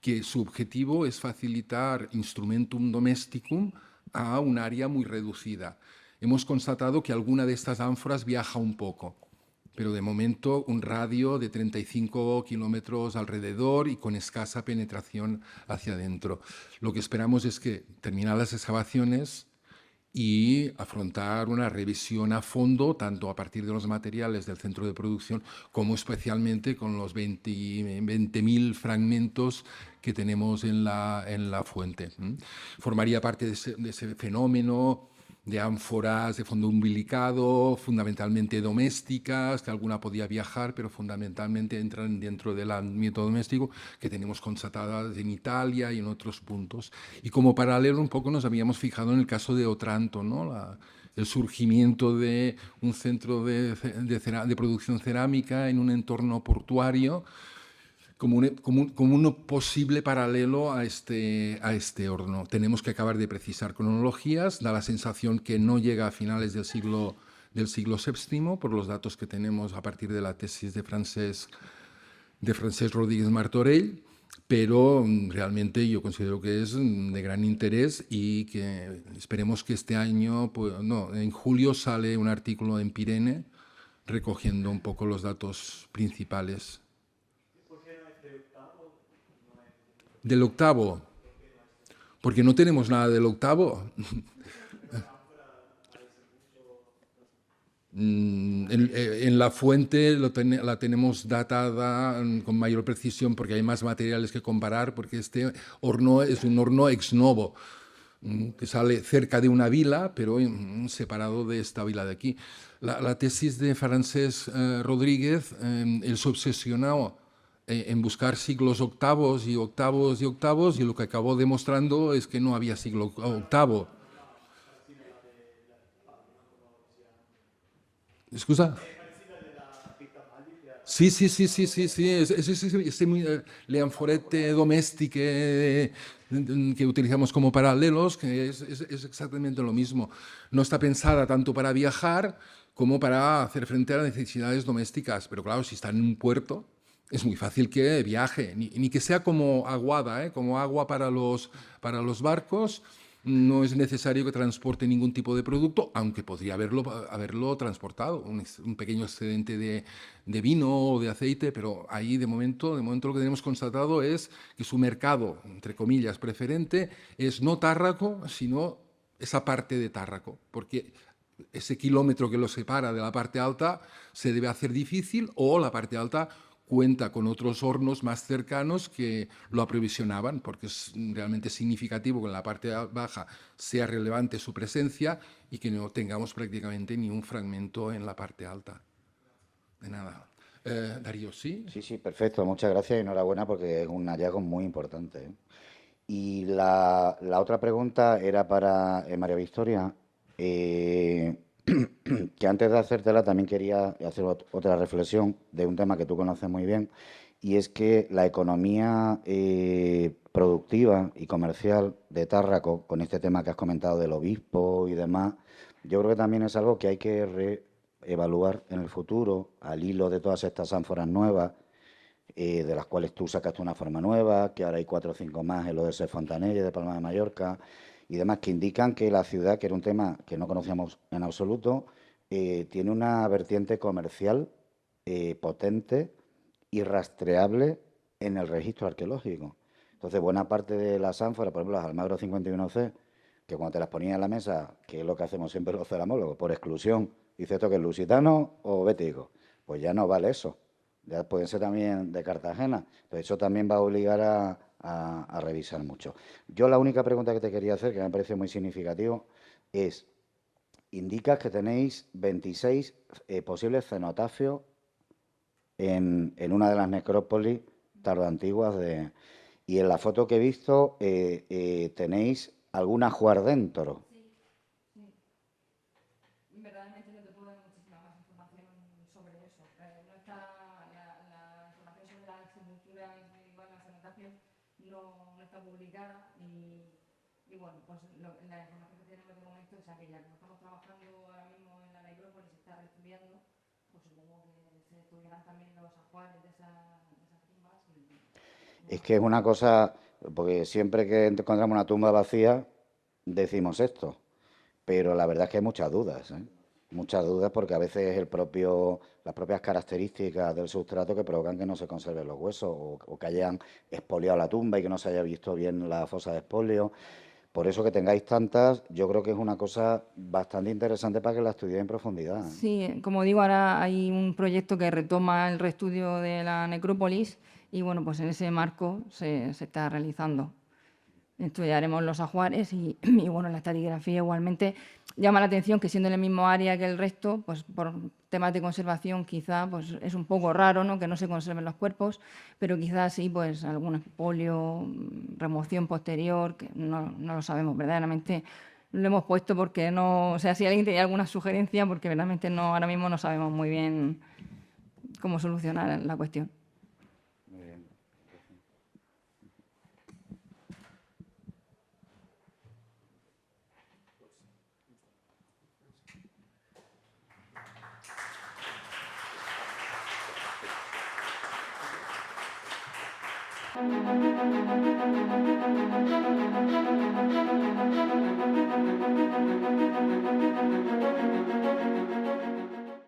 que su objetivo es facilitar instrumentum domesticum a un área muy reducida. Hemos constatado que alguna de estas ánforas viaja un poco, pero de momento un radio de 35 kilómetros alrededor y con escasa penetración hacia adentro. Lo que esperamos es que terminar las excavaciones y afrontar una revisión a fondo, tanto a partir de los materiales del centro de producción, como especialmente con los 20.000 fragmentos que tenemos en la fuente. Formaría parte de ese fenómeno de ánforas de fondo umbilicado, fundamentalmente domésticas, que alguna podía viajar, pero fundamentalmente entran dentro del ámbito doméstico, que tenemos constatadas en Italia y en otros puntos. Y como paralelo un poco nos habíamos fijado en el caso de Otranto, ¿no? El surgimiento de un centro de producción cerámica en un entorno portuario, como un posible paralelo a este horno. Tenemos que acabar de precisar cronologías, da la sensación que no llega a finales del siglo VII, por los datos que tenemos a partir de la tesis de Francesc Rodríguez Martorell, pero realmente yo considero que es de gran interés y que esperemos que este año, pues, no, en julio sale un artículo en Pirene recogiendo un poco los datos principales. ¿Del octavo? Porque no tenemos nada del octavo. En la fuente la tenemos datada con mayor precisión porque hay más materiales que comparar, porque este horno es un horno ex novo, que sale cerca de una vila, pero separado de esta vila de aquí. La tesis de Francesc Rodríguez, él se obsesionó en buscar siglos octavos y octavos y octavos, y lo que acabó demostrando es que no había siglo octavo. ¿Excusa? Sí. Le anforete domestique que utilizamos como paralelos, que es exactamente lo mismo. No está pensada tanto para viajar como para hacer frente a las necesidades domésticas. Pero claro, si está en un puerto, es muy fácil que viaje. Ni que sea como aguada, como agua para los barcos. No es necesario que transporte ningún tipo de producto, aunque podría haberlo transportado, un pequeño excedente de vino o de aceite, pero ahí de momento lo que tenemos constatado es que su mercado, entre comillas, preferente es no Tárraco, sino esa parte de Tárraco, porque ese kilómetro que lo separa de la parte alta se debe hacer difícil, o la parte alta cuenta con otros hornos más cercanos que lo aprovisionaban, porque es realmente significativo que en la parte baja sea relevante su presencia y que no tengamos prácticamente ni un fragmento en la parte alta. De nada. Darío, ¿sí? Sí, perfecto. Muchas gracias y enhorabuena porque es un hallazgo muy importante, ¿eh? Y la otra pregunta era para María Victoria, que antes de hacértela también quería hacer otra reflexión de un tema que tú conoces muy bien, y es que la economía productiva y comercial de Tárraco, con este tema que has comentado del obispo y demás, yo creo que también es algo que hay que reevaluar en el futuro, al hilo de todas estas ánforas nuevas, de las cuales tú sacaste una forma nueva, que ahora hay 4 o 5 más en lo de Ses Fontanelles, de Palma de Mallorca y demás, que indican que la ciudad, que era un tema que no conocíamos en absoluto, tiene una vertiente comercial potente y rastreable en el registro arqueológico. Entonces, buena parte de las ánforas, por ejemplo, las Almagro 51C, que cuando te las ponías en la mesa, que es lo que hacemos siempre los ceramólogos, por exclusión, dice esto que es lusitano o bético, pues ya no vale eso. Ya pueden ser también de Cartagena. Entonces, eso también va a obligar a revisar mucho. Yo la única pregunta que te quería hacer, que me parece muy significativo, es, indicas que tenéis 26 posibles cenotafios en una de las necrópolis tardoantiguas y en la foto que he visto tenéis algún ajuar dentro. Verdaderamente no te puedo dar muchísima más información sobre eso. No está la información sobre la sepultura individual, la cenotación, no está publicada y bueno, pues la información que tenemos de momento es aquella. Como estamos trabajando ahora mismo en la necrópolis, se está estudiando, pues supongo que se estudiarán también los ajuares de esas tumbas. Es que es una cosa, porque siempre que encontramos una tumba vacía decimos esto, pero la verdad es que hay muchas dudas, ¿eh? Muchas dudas porque a veces es las propias características del sustrato que provocan que no se conserven los huesos o que hayan expoliado la tumba y que no se haya visto bien la fosa de expolio. Por eso que tengáis tantas, yo creo que es una cosa bastante interesante para que la estudiéis en profundidad, ¿eh? Sí, como digo, ahora hay un proyecto que retoma el reestudio de la necrópolis y bueno, pues en ese marco se está realizando. Estudiaremos los ajuares y bueno, la estratigrafía igualmente llama la atención que siendo en el mismo área que el resto, pues por temas de conservación quizá pues es un poco raro, ¿no?, que no se conserven los cuerpos, pero quizás sí pues algún expolio, remoción posterior, que no lo sabemos verdaderamente. Lo hemos puesto porque no, o sea, si alguien tenía alguna sugerencia, porque verdaderamente no, ahora mismo no sabemos muy bien cómo solucionar la cuestión.